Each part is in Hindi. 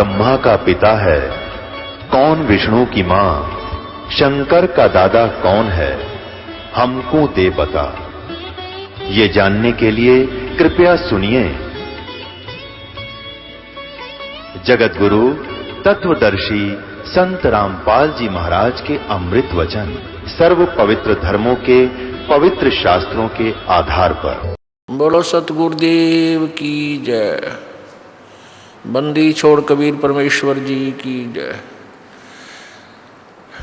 ब्रह्मा का पिता है, कौन विष्णु की मां, शंकर का दादा कौन है, हमको दे बता। ये जानने के लिए कृपया सुनिए। जगत गुरु तत्वदर्शी संत रामपाल जी महाराज के अमृत वचन सर्व पवित्र धर्मों के पवित्र शास्त्रों के आधार पर। बोलो सतगुरुदेव की जय। बंदी छोड़ कबीर परमेश्वर जी की जय।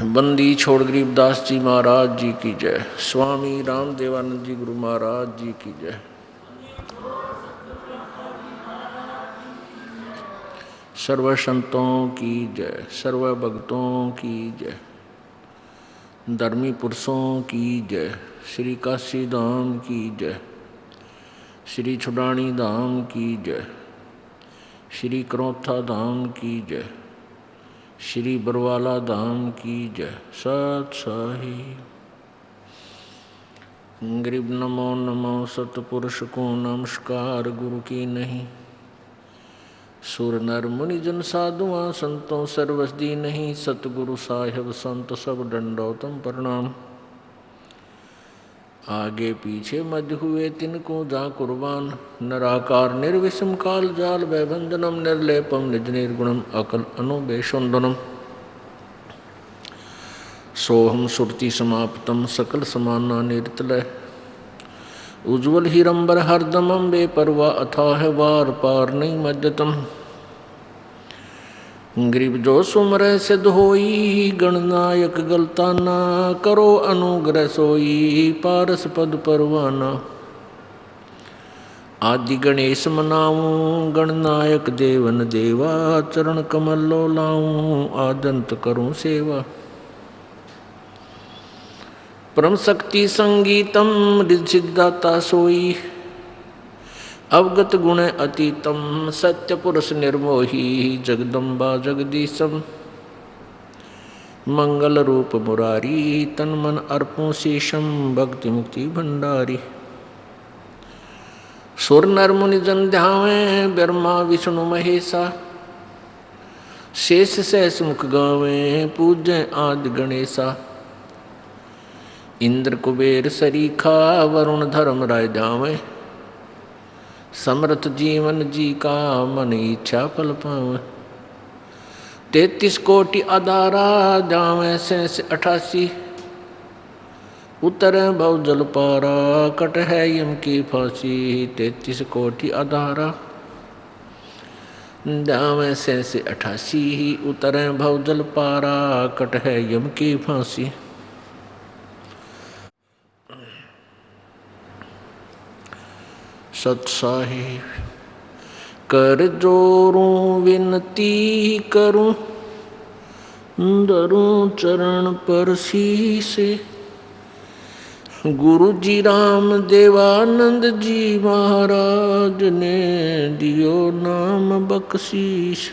बंदी छोड़ गरीबदास जी महाराज जी की जय। स्वामी रामदेवानंद जी गुरु महाराज जी की जय। सर्व संतों की जय, सर्व भक्तों की जय, धर्मी पुरुषों की जय। श्री काशी धाम की जय, श्री छुडानी धाम की जय, श्री करौथा धाम की जय, श्री बरवाला धाम की जय। सत साहिब। गरीब नमो नमो सतपुरुष को नमस्कार गुरु की नहीं। सुर नर मुनि जन साधुआं संतों सर्वसदी नहीं। सतगुरु साहिब संत सब दंडोतम प्रणाम। आगे पीछे मध्य हुए तिनको जा कुर्बान। निराकार निर्विषम काल जाल भयभंजनम निर्लेपम निज निर्गुणम अकल अनुबेशुंदनम। सोहम सुरति समाप्तम सकल समाना निर्तलय। उज्ज्वल हीरंबर हरदमम बेपरवा अथाह वार पार नहीं मज्जतम। गरीब जो सुमर सिद्ध होई गणनायक गलताना। करो अनुग्रह सोई पारस पद परवाना। आदि गणेश मनाऊं गणनायक देवन देवा। चरण कमल लो लाऊं आदंत करूं सेवा। परम शक्ति संगीतम रिद्धिदाता सोई। अवगत गुण अतीतम सत्य पुरुष निर्मोही। जगदम्बा जगदीशम मंगल रूप मुरारी। तन मन अर्पों शेषम भक्ति मुक्ति भंडारी। सुर नर मुनि जन ध्यावें ब्रह्मा विष्णु महेशा। शेष सहस मुख गावें पूज्य आदि गणेशा। इंद्र कुबेर सरीखा वरुण धर्म राय जावें। समर्थ जीवन जी का मन इच्छा फल पावे। 33 कोटि अदारा जावें शेष 88। उतरे भव जल पारा कट है यम की फांसी। 33 कोटि अदारा जावें शेष 88। उतरे भव जल पारा कट है यम की फांसी। सत साहिब। कर जोरूं विनती करूं धरूं चरण पर शीसे। गुरु जी राम देवानंद जी महाराज ने दियो नाम बख्शीश।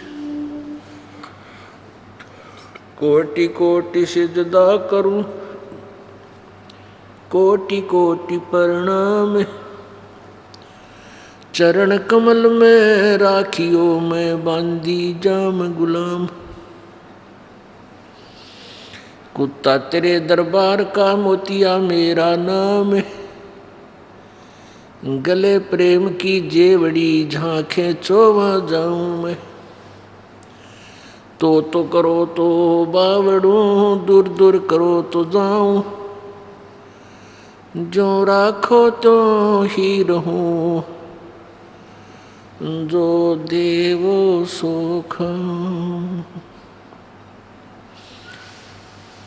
कोटि कोटि सिजदा करूं कोटि कोटि प्रणाम। चरण कमल में राखियो मैं बांधी जाम गुलाम। कुत्ता तेरे दरबार का मोतिया मेरा नाम। गले प्रेम की जेवड़ी झांखे चोवा जाऊं मैं। तो करो तो बावड़ूं दूर दूर करो तो जाऊं। जो राखो तो ही रहूं जो देवो सुख।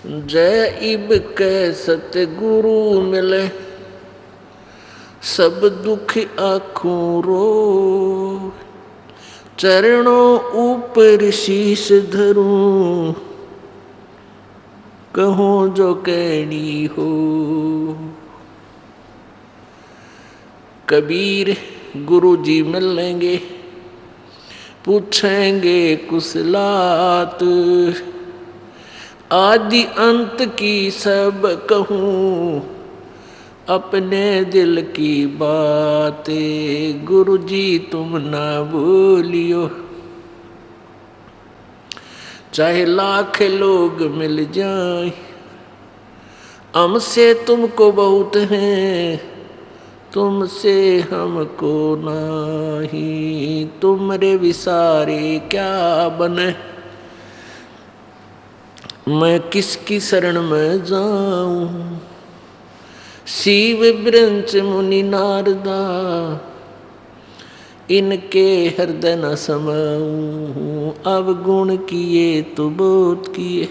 जय इब के सतगुरु मिले सब दुख आँखों रो। चरणों ऊपर शीश धरूं कहूँ जो कहनी हो। कबीर गुरु जी मिलेंगे पूछेंगे कुशलात। आदि अंत की सब कहूँ अपने दिल की बातें। गुरु जी तुम ना भूलियो चाहे लाख लोग मिल जाए, हमसे तुमको बहुत है, तुमसे हमको नहीं, तुमरे विसारे क्या बने, मैं किसकी शरण में जाऊं। शिव ब्रंच मुनि नारदा, इनके हृदय न समाऊं, अवगुण किए तो बहुत किए,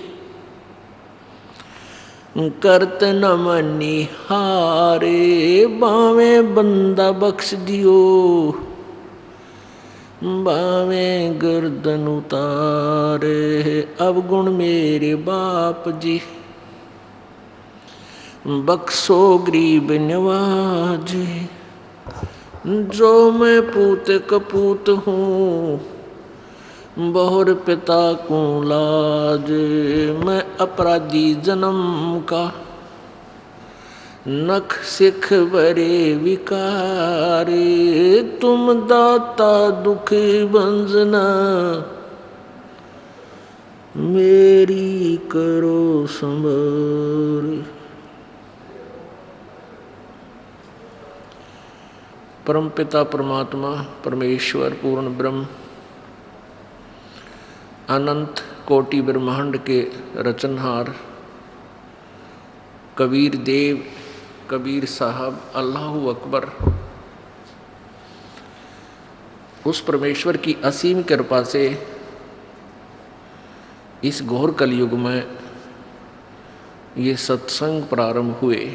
करत न मनी हारे, बावे बंदा बख्श दियो, बावे गर्दन उतारे, अवगुण मेरे बाप जी, बख्शो गरीब नवाजे, जो मैं पूत कपूत हूँ, बहुर पिता को लाज, मैं अपराधी जन्म का, नख सिख बरे विकारे, तुम दाता दुख भंजना, मेरी करो संभार। परमपिता परमात्मा परमेश्वर पूर्ण ब्रह्म अनंत कोटि ब्रह्मांड के रचनहार कबीर देव, कबीर साहब, अल्लाहु अकबर, उस परमेश्वर की असीम कृपा से इस घोर कलयुग में ये सत्संग प्रारंभ हुए।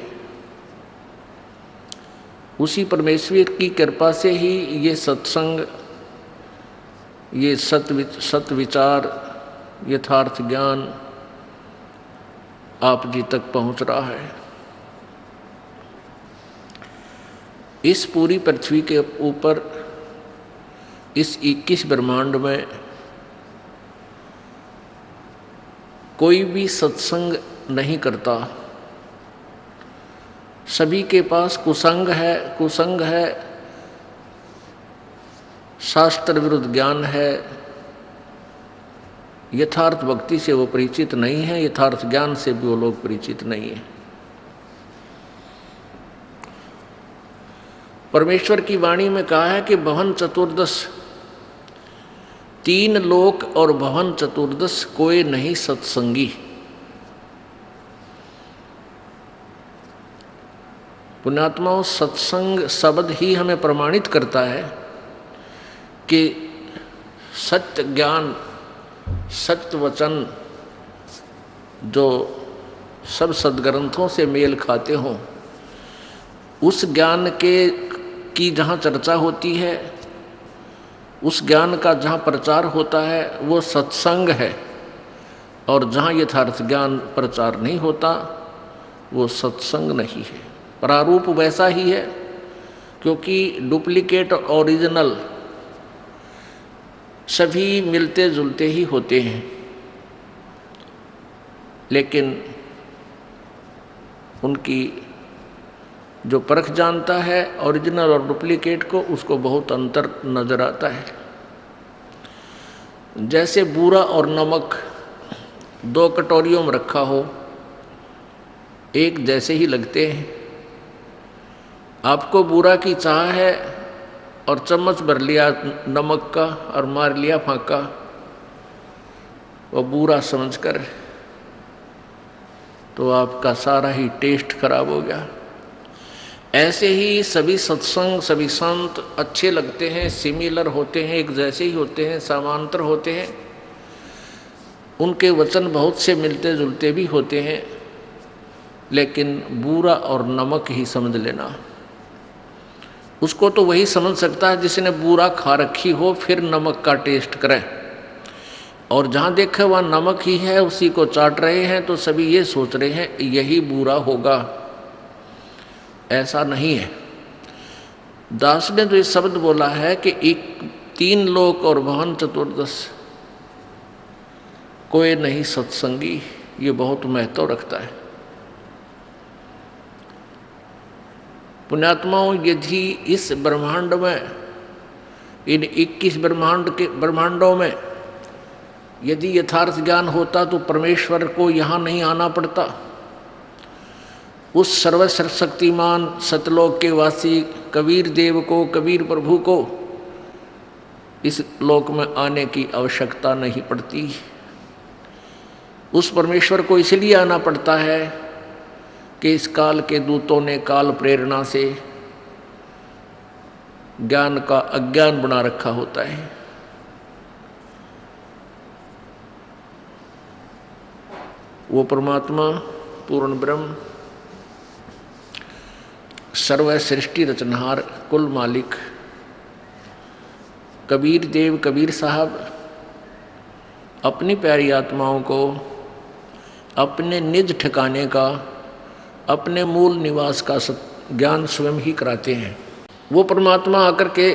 उसी परमेश्वर की कृपा से ही ये सत्संग, ये सत विचार, यथार्थ ज्ञान आप जी तक पहुंच रहा है। इस पूरी पृथ्वी के ऊपर, इस 21 ब्रह्मांड में कोई भी सत्संग नहीं करता। सभी के पास कुसंग है, शास्त्र विरुद्ध ज्ञान है, यथार्थ भक्ति से वो परिचित नहीं है, यथार्थ ज्ञान से भी वो लोग परिचित नहीं है। परमेश्वर की वाणी में कहा है कि भवन चतुर्दश, 3 लोक और भवन चतुर्दश कोई नहीं सत्संगी। पुण्यात्माओं, सत्संग शब्द ही हमें प्रमाणित करता है कि सत्य ज्ञान, सत्य वचन जो सब सद्ग्रंथों से मेल खाते हों, उस ज्ञान की जहाँ चर्चा होती है, उस ज्ञान का जहाँ प्रचार होता है, वो सत्संग है। और जहाँ यथार्थ ज्ञान प्रचार नहीं होता, वो सत्संग नहीं है। प्रारूप वैसा ही है, क्योंकि डुप्लीकेट और ओरिजिनल सभी मिलते जुलते ही होते हैं, लेकिन उनकी जो परख जानता है ओरिजिनल और डुप्लीकेट को, उसको बहुत अंतर नजर आता है। जैसे बूरा और नमक 2 कटोरियों में रखा हो, एक जैसे ही लगते हैं। आपको बूरा की चाह है और चम्मच भर लिया नमक का और मार लिया फांका, वो बूरा समझकर, तो आपका सारा ही टेस्ट खराब हो गया। ऐसे ही सभी सत्संग, सभी संत अच्छे लगते हैं, सिमिलर होते हैं, एक जैसे ही होते हैं, समांतर होते हैं। उनके वचन बहुत से मिलते जुलते भी होते हैं, लेकिन बूरा और नमक ही समझ लेना। उसको तो वही समझ सकता है जिसने बूरा खा रखी हो, फिर नमक का टेस्ट करे। और जहाँ देखे वहाँ नमक ही है, उसी को चाट रहे हैं, तो सभी ये सोच रहे हैं यही बूरा होगा। ऐसा नहीं है। दास ने तो ये शब्द बोला है कि 3 लोक और भवन चतुर्दश कोई नहीं सत्संगी। ये बहुत महत्व रखता है। पुण्यात्माओं, यदि इस ब्रह्मांड में, इन 21 ब्रह्मांडों में यदि यथार्थ ज्ञान होता तो परमेश्वर को यहाँ नहीं आना पड़ता। उस सर्वशक्तिमान सतलोक के वासी कबीर देव को, कबीर प्रभु को इस लोक में आने की आवश्यकता नहीं पड़ती। उस परमेश्वर को इसलिए आना पड़ता है कि इस काल के दूतों ने काल प्रेरणा से ज्ञान का अज्ञान बना रखा होता है। वो परमात्मा पूर्ण ब्रह्म, सर्व सृष्टि रचनहार, कुल मालिक कबीर देव, कबीर साहब अपनी प्यारी आत्माओं को अपने निज ठिकाने का, अपने मूल निवास का ज्ञान स्वयं ही कराते हैं। वो परमात्मा आकर के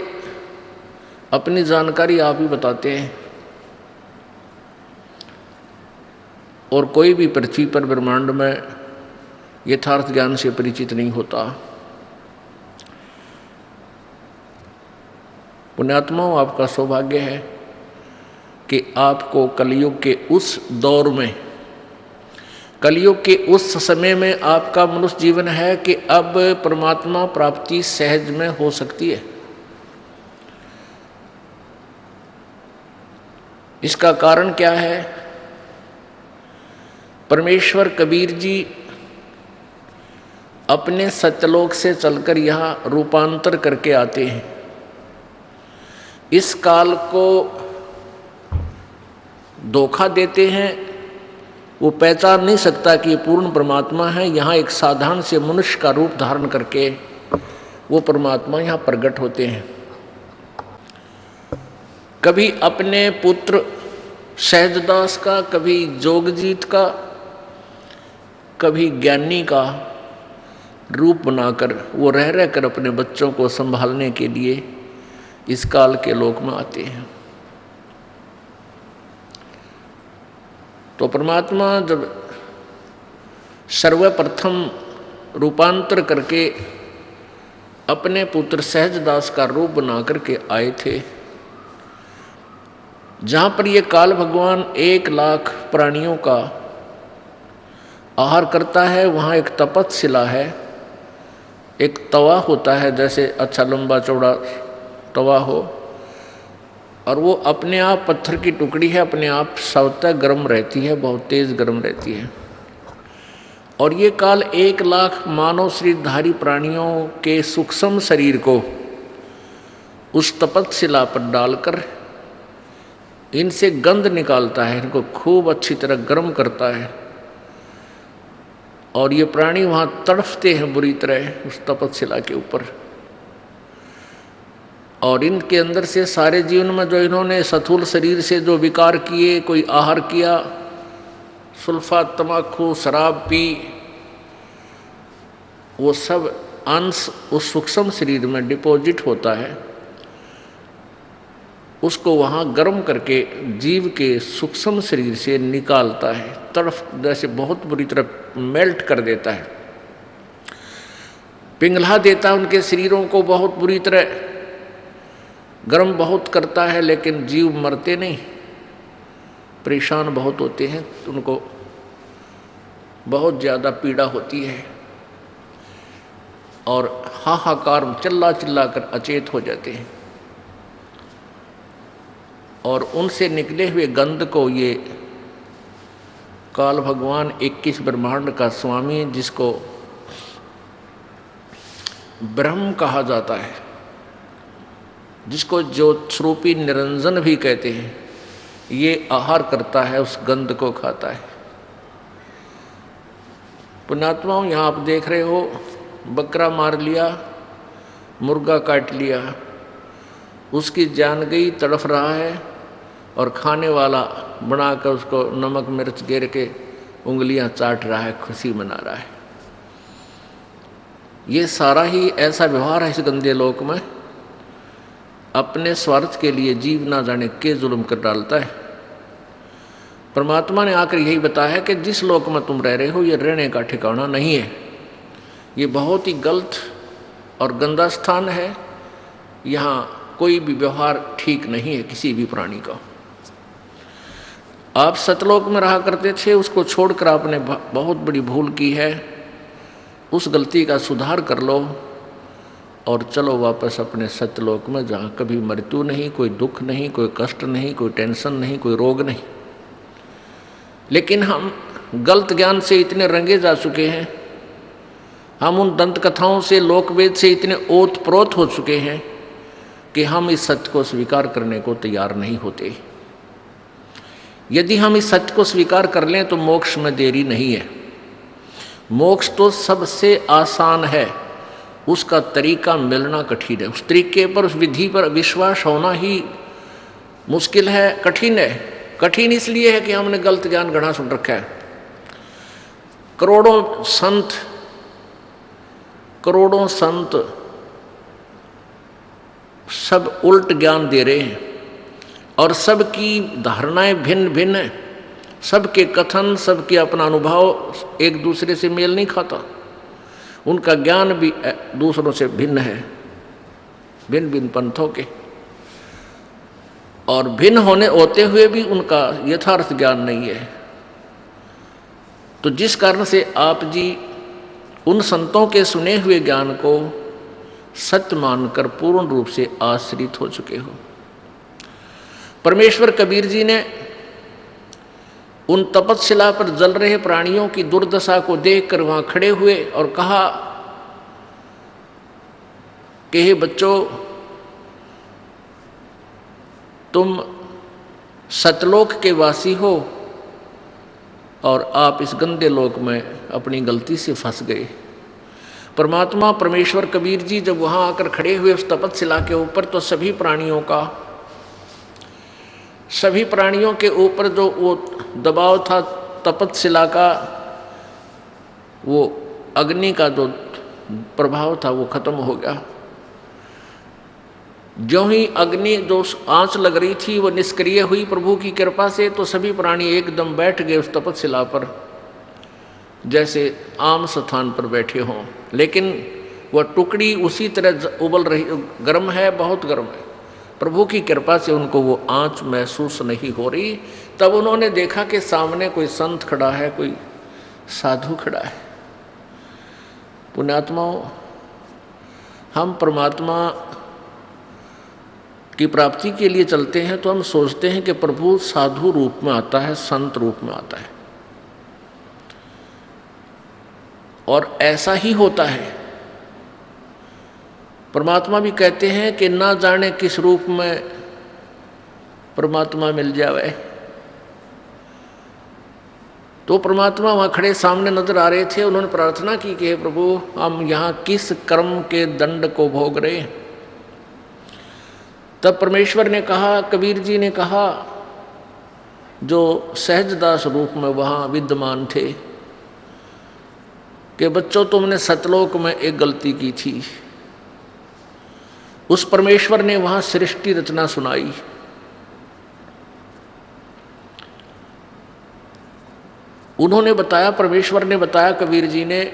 अपनी जानकारी आप ही बताते हैं, और कोई भी पृथ्वी पर ब्रह्मांड में यथार्थ ज्ञान से परिचित नहीं होता। पुण्यात्माओं, आपका सौभाग्य है कि आपको कलयुग के उस दौर में, कलयुग के उस समय में आपका मनुष्य जीवन है कि अब परमात्मा प्राप्ति सहज में हो सकती है। इसका कारण क्या है? परमेश्वर कबीर जी अपने सत्यलोक से चलकर यहाँ रूपांतर करके आते हैं। इस काल को धोखा देते हैं, वो पहचान नहीं सकता कि ये पूर्ण परमात्मा है। यहाँ एक साधारण से मनुष्य का रूप धारण करके वो परमात्मा यहाँ प्रकट होते हैं। कभी अपने पुत्र सहजदास का, कभी जोगजीत का, कभी ज्ञानी का रूप बनाकर वो रह रहकर अपने बच्चों को संभालने के लिए इस काल के लोक में आते हैं। तो परमात्मा जब सर्वप्रथम रूपांतर करके अपने पुत्र सहजदास का रूप बना करके आए थे, जहाँ पर ये काल भगवान 1 लाख प्राणियों का आहार करता है, वहाँ एक तपतशिला है, एक तवा होता है, जैसे अच्छा लंबा चौड़ा तवा हो, और वो अपने आप पत्थर की टुकड़ी है, अपने आप स्वतः गर्म रहती है, बहुत तेज गर्म रहती है। और ये काल 1 लाख मानव शरीरधारी प्राणियों के सूक्ष्म शरीर को उस तपतशिला पर डालकर इनसे गंध निकालता है, इनको खूब अच्छी तरह गर्म करता है, और ये प्राणी वहाँ तड़फते हैं बुरी तरह उस तपतशिला के ऊपर। और इनके अंदर से सारे जीवन में जो इन्होंने स्थूल शरीर से जो विकार किए, कोई आहार किया, सुल्फा, तमाकू, शराब पी, वो सब अंश उस सूक्ष्म शरीर में डिपॉजिट होता है। उसको वहाँ गर्म करके जीव के सूक्ष्म शरीर से निकालता है, तड़फ जैसे बहुत बुरी तरह मेल्ट कर देता है, पिघला देता है उनके शरीरों को, बहुत बुरी तरह गर्म बहुत करता है। लेकिन जीव मरते नहीं, परेशान बहुत होते हैं, तो उनको बहुत ज़्यादा पीड़ा होती है और हाहाकार चिल्ला चिल्ला कर अचेत हो जाते हैं। और उनसे निकले हुए गंध को ये काल भगवान 21 ब्रह्मांड का स्वामी, जिसको ब्रह्म कहा जाता है, जिसको ज्योत स्वरूपी निरंजन भी कहते हैं, ये आहार करता है, उस गंध को खाता है। पुण्यात्माओं, यहाँ आप देख रहे हो, बकरा मार लिया, मुर्गा काट लिया, उसकी जान गई, तड़फ रहा है, और खाने वाला बनाकर उसको नमक मिर्च गिर के उंगलियां चाट रहा है, खुशी मना रहा है। ये सारा ही ऐसा व्यवहार है इस गंदे लोक में। अपने स्वार्थ के लिए जीव ना जाने के जुल्म कर डालता है। परमात्मा ने आकर यही बताया कि जिस लोक में तुम रह रहे हो, ये रहने का ठिकाना नहीं है, ये बहुत ही गलत और गंदा स्थान है। यहाँ कोई भी व्यवहार ठीक नहीं है किसी भी प्राणी का। आप सतलोक में रहा करते थे, उसको छोड़कर आपने बहुत बड़ी भूल की है। उस गलती का सुधार कर लो और चलो वापस अपने सत्यलोक में, जहाँ कभी मृत्यु नहीं, कोई दुख नहीं, कोई कष्ट नहीं, कोई टेंशन नहीं, कोई रोग नहीं। लेकिन हम गलत ज्ञान से इतने रंगे जा चुके हैं, हम उन दंत कथाओं से, लोकवेद से इतने ओत प्रोत हो चुके हैं कि हम इस सत्य को स्वीकार करने को तैयार नहीं होते। यदि हम इस सत्य को स्वीकार कर लें तो मोक्ष में देरी नहीं है। मोक्ष तो सबसे आसान है, उसका तरीका मिलना कठिन है। उस तरीके पर, उस विधि पर विश्वास होना ही मुश्किल है, कठिन है। कठिन इसलिए है कि हमने गलत ज्ञान गढ़ा सुन रखा है। करोड़ों संत सब उल्ट ज्ञान दे रहे हैं और सबकी धारणाएं भिन्न भिन्न हैं, सबके कथन, सबके अपना अनुभव एक दूसरे से मेल नहीं खाता। उनका ज्ञान भी दूसरों से भिन्न है, भिन्न भिन्न पंथों के, और भिन्न होते हुए भी उनका यथार्थ ज्ञान नहीं है। तो जिस कारण से आप जी उन संतों के सुने हुए ज्ञान को सत्य मानकर पूर्ण रूप से आश्रित हो चुके हो। परमेश्वर कबीर जी ने उन तपस्शिला पर जल रहे प्राणियों की दुर्दशा को देखकर वहां खड़े हुए और कहा कि हे बच्चों, तुम सतलोक के वासी हो और आप इस गंदे लोक में अपनी गलती से फंस गए। परमात्मा परमेश्वर कबीर जी जब वहां आकर खड़े हुए उस तपस्शिला के ऊपर, तो सभी प्राणियों के ऊपर जो वो दबाव था तपस्शिला का, वो अग्नि का जो प्रभाव था वो खत्म हो गया। ज्यों ही अग्नि जो आंच लग रही थी वो निष्क्रिय हुई प्रभु की कृपा से, तो सभी प्राणी एकदम बैठ गए उस तपस्शिला पर, जैसे आम स्थान पर बैठे हों। लेकिन वह टुकड़ी उसी तरह उबल रही, गर्म है, बहुत गर्म है। प्रभु की कृपा से उनको वो आंच महसूस नहीं हो रही। तब उन्होंने देखा कि सामने कोई संत खड़ा है, कोई साधु खड़ा है। पुण्यात्माओं, हम परमात्मा की प्राप्ति के लिए चलते हैं तो हम सोचते हैं कि प्रभु साधु रूप में आता है, संत रूप में आता है, और ऐसा ही होता है। परमात्मा भी कहते हैं कि ना जाने किस रूप में परमात्मा मिल जावे। तो परमात्मा वहाँ खड़े सामने नजर आ रहे थे। उन्होंने प्रार्थना की कि हे प्रभु, हम यहाँ किस कर्म के दंड को भोग रहे हैं। तब परमेश्वर ने कहा, कबीर जी ने कहा, जो सहजदास रूप में वहाँ विद्यमान थे, कि बच्चों, तुमने सतलोक में एक गलती की थी। उस परमेश्वर ने वहाँ सृष्टि रचना सुनाई। उन्होंने बताया, परमेश्वर ने बताया कबीर जी ने,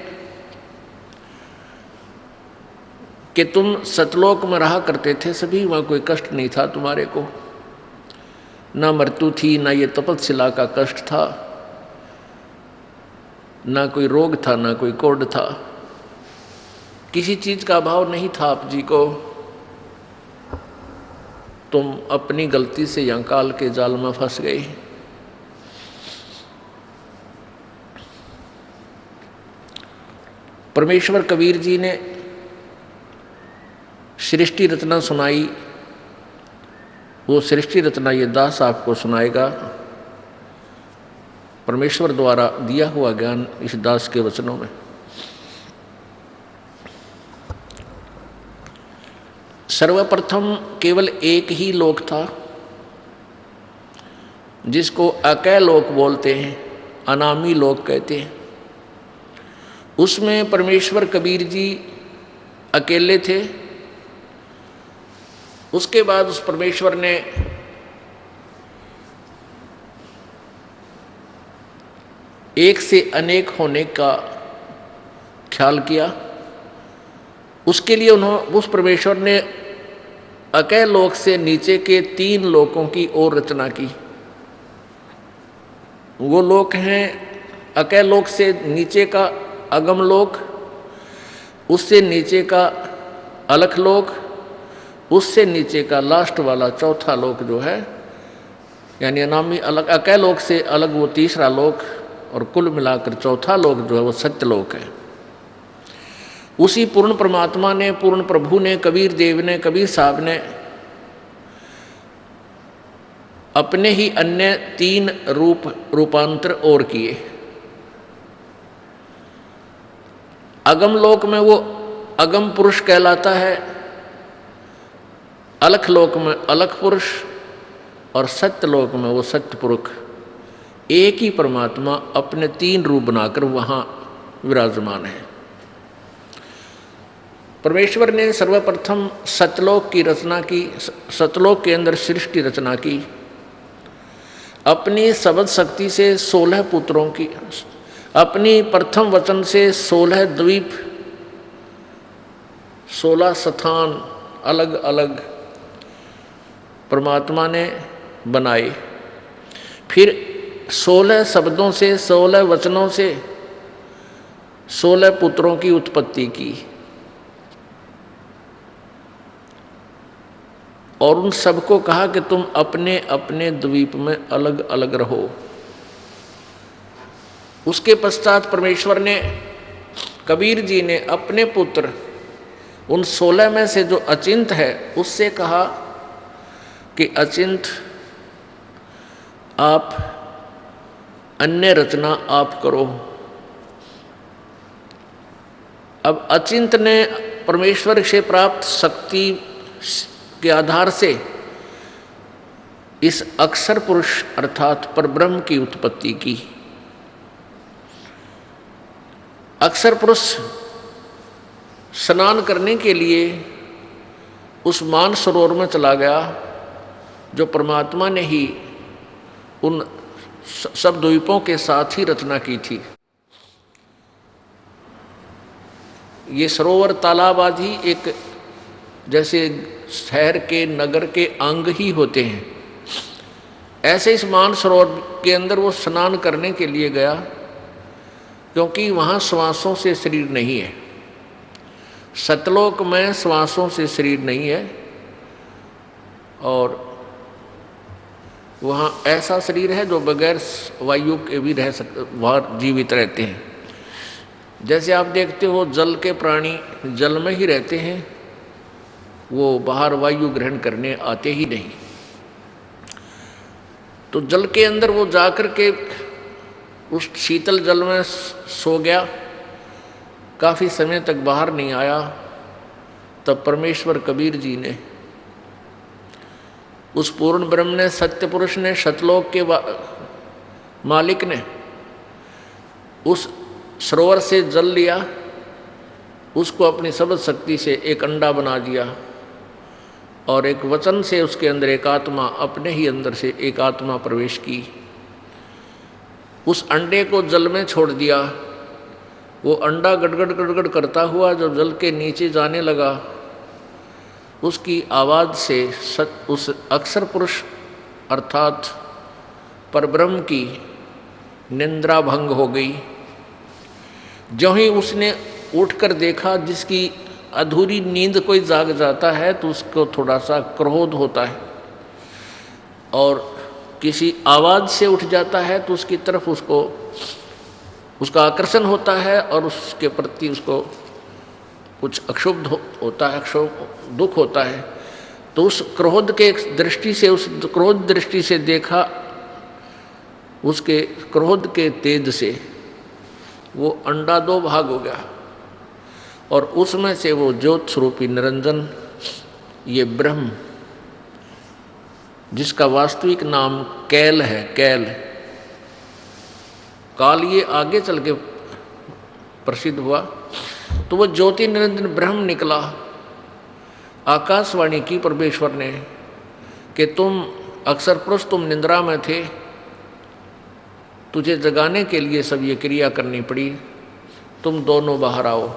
कि तुम सतलोक में रहा करते थे, सभी वहाँ कोई कष्ट नहीं था तुम्हारे को, ना मृत्यु थी, ना ये तपस्शिला का कष्ट था, ना कोई रोग था, ना कोई कोढ़ था, किसी चीज का अभाव नहीं था आप जी को। तुम अपनी गलती से यहाँ काल के जाल में फंस गए। परमेश्वर कबीर जी ने सृष्टि रचना सुनाई। वो सृष्टि रचना ये दास आपको सुनाएगा। परमेश्वर द्वारा दिया हुआ ज्ञान इस दास के वचनों में। सर्वप्रथम केवल एक ही लोक था, जिसको अकय लोक बोलते हैं, अनामी लोक कहते हैं। उसमें परमेश्वर कबीर जी अकेले थे। उसके बाद उस परमेश्वर ने एक से अनेक होने का ख्याल किया। उसके लिए उस परमेश्वर ने अकय लोक से नीचे के 3 लोकों की और रचना की। वो लोक हैं अकय लोक से नीचे का अगम लोक, उससे नीचे का अलख लोक, उससे नीचे का लास्ट वाला चौथा लोक जो है, यानी अनामी अलग अकय लोक से अलग वो तीसरा लोक, और कुल मिलाकर चौथा लोक जो है वो सत्य लोक है। उसी पूर्ण परमात्मा ने, पूर्ण प्रभु ने, कबीर देव ने, कबीर साहब ने अपने ही अन्य 3 रूपांतर और किए। अगम लोक में वो अगम पुरुष कहलाता है, अलख लोक में अलख पुरुष, और सत्य लोक में वो सत्य पुरुष। एक ही परमात्मा अपने 3 रूप बनाकर वहाँ विराजमान है। परमेश्वर ने सर्वप्रथम सतलोक की रचना की, सतलोक के अंदर सृष्टि रचना की। अपनी सबद शक्ति से 16 पुत्रों की, अपनी प्रथम वचन से 16 द्वीप, 16 स्थान अलग अलग परमात्मा ने बनाए। फिर 16 शब्दों से, 16 वचनों से 16 पुत्रों की उत्पत्ति की, और उन सबको कहा कि तुम अपने अपने द्वीप में अलग अलग रहो। उसके पश्चात परमेश्वर ने, कबीर जी ने अपने पुत्र उन 16 में से जो अचिंत है उससे कहा कि अचिंत आप अन्य रचना आप करो। अब अचिंत ने परमेश्वर से प्राप्त शक्ति के आधार से इस अक्षर पुरुष अर्थात परब्रह्म की उत्पत्ति की। अक्षर पुरुष स्नान करने के लिए उस मान सरोवर में चला गया जो परमात्मा ने ही उन सब द्वीपों के साथ ही रचना की थी। ये सरोवर तालाब आदि एक जैसे शहर के नगर के अंग ही होते हैं, ऐसे इस मान सरोवर के अंदर वो स्नान करने के लिए गया, क्योंकि वहाँ श्वासों से शरीर नहीं है। सतलोक में श्वासों से शरीर नहीं है, और वहाँ ऐसा शरीर है जो बगैर वायु के भी रह सकते, वहाँ जीवित रहते हैं। जैसे आप देखते हो जल के प्राणी जल में ही रहते हैं, वो बाहर वायु ग्रहण करने आते ही नहीं। तो जल के अंदर वो जाकर के उस शीतल जल में सो गया, काफ़ी समय तक बाहर नहीं आया। तब परमेश्वर कबीर जी ने, उस पूर्ण ब्रह्म ने, सत्य पुरुष ने, सतलोक के मालिक ने उस सरोवर से जल लिया, उसको अपनी सबद शक्ति से एक अंडा बना दिया, और एक वचन से उसके अंदर एक आत्मा, अपने ही अंदर से एक आत्मा प्रवेश की। उस अंडे को जल में छोड़ दिया। वो अंडा गड़गड़ गड़गड़ करता हुआ जब जल के नीचे जाने लगा, उसकी आवाज़ से उस अक्षर पुरुष अर्थात परब्रह्म की निंद्रा भंग हो गई। जो ही उसने उठकर देखा, जिसकी अधूरी नींद कोई जाग जाता है तो उसको थोड़ा सा क्रोध होता है, और किसी आवाज़ से उठ जाता है तो उसकी तरफ उसका आकर्षण होता है, और उसके प्रति उसको कुछ अक्षुब्ध होता है, दुख होता है। तो उस क्रोध के दृष्टि से, उस क्रोध दृष्टि से देखा, उसके क्रोध के तेज से वो अंडा 2 भाग हो गया, और उसमें से वो ज्योत स्वरूपी निरंजन, ये ब्रह्म, जिसका वास्तविक नाम कैल है, कैल काल, ये आगे चल के प्रसिद्ध हुआ। तो वो ज्योति निरंजन ब्रह्म निकला। आकाशवाणी की परमेश्वर ने कि तुम अक्षर पुरुष, तुम निंद्रा में थे, तुझे जगाने के लिए सब ये क्रिया करनी पड़ी, तुम दोनों बाहर आओ।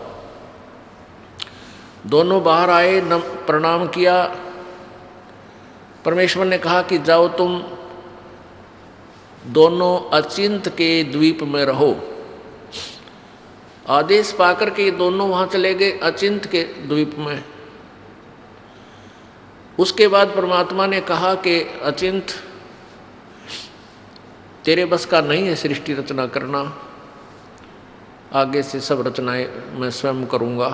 दोनों बाहर आए, प्रणाम किया। परमेश्वर ने कहा कि जाओ तुम दोनों अचिंत के द्वीप में रहो। आदेश पाकर के दोनों वहाँ चले गए अचिंत के द्वीप में। उसके बाद परमात्मा ने कहा कि अचिंत, तेरे बस का नहीं है सृष्टि रचना करना, आगे से सब रचनाएं मैं स्वयं करूँगा।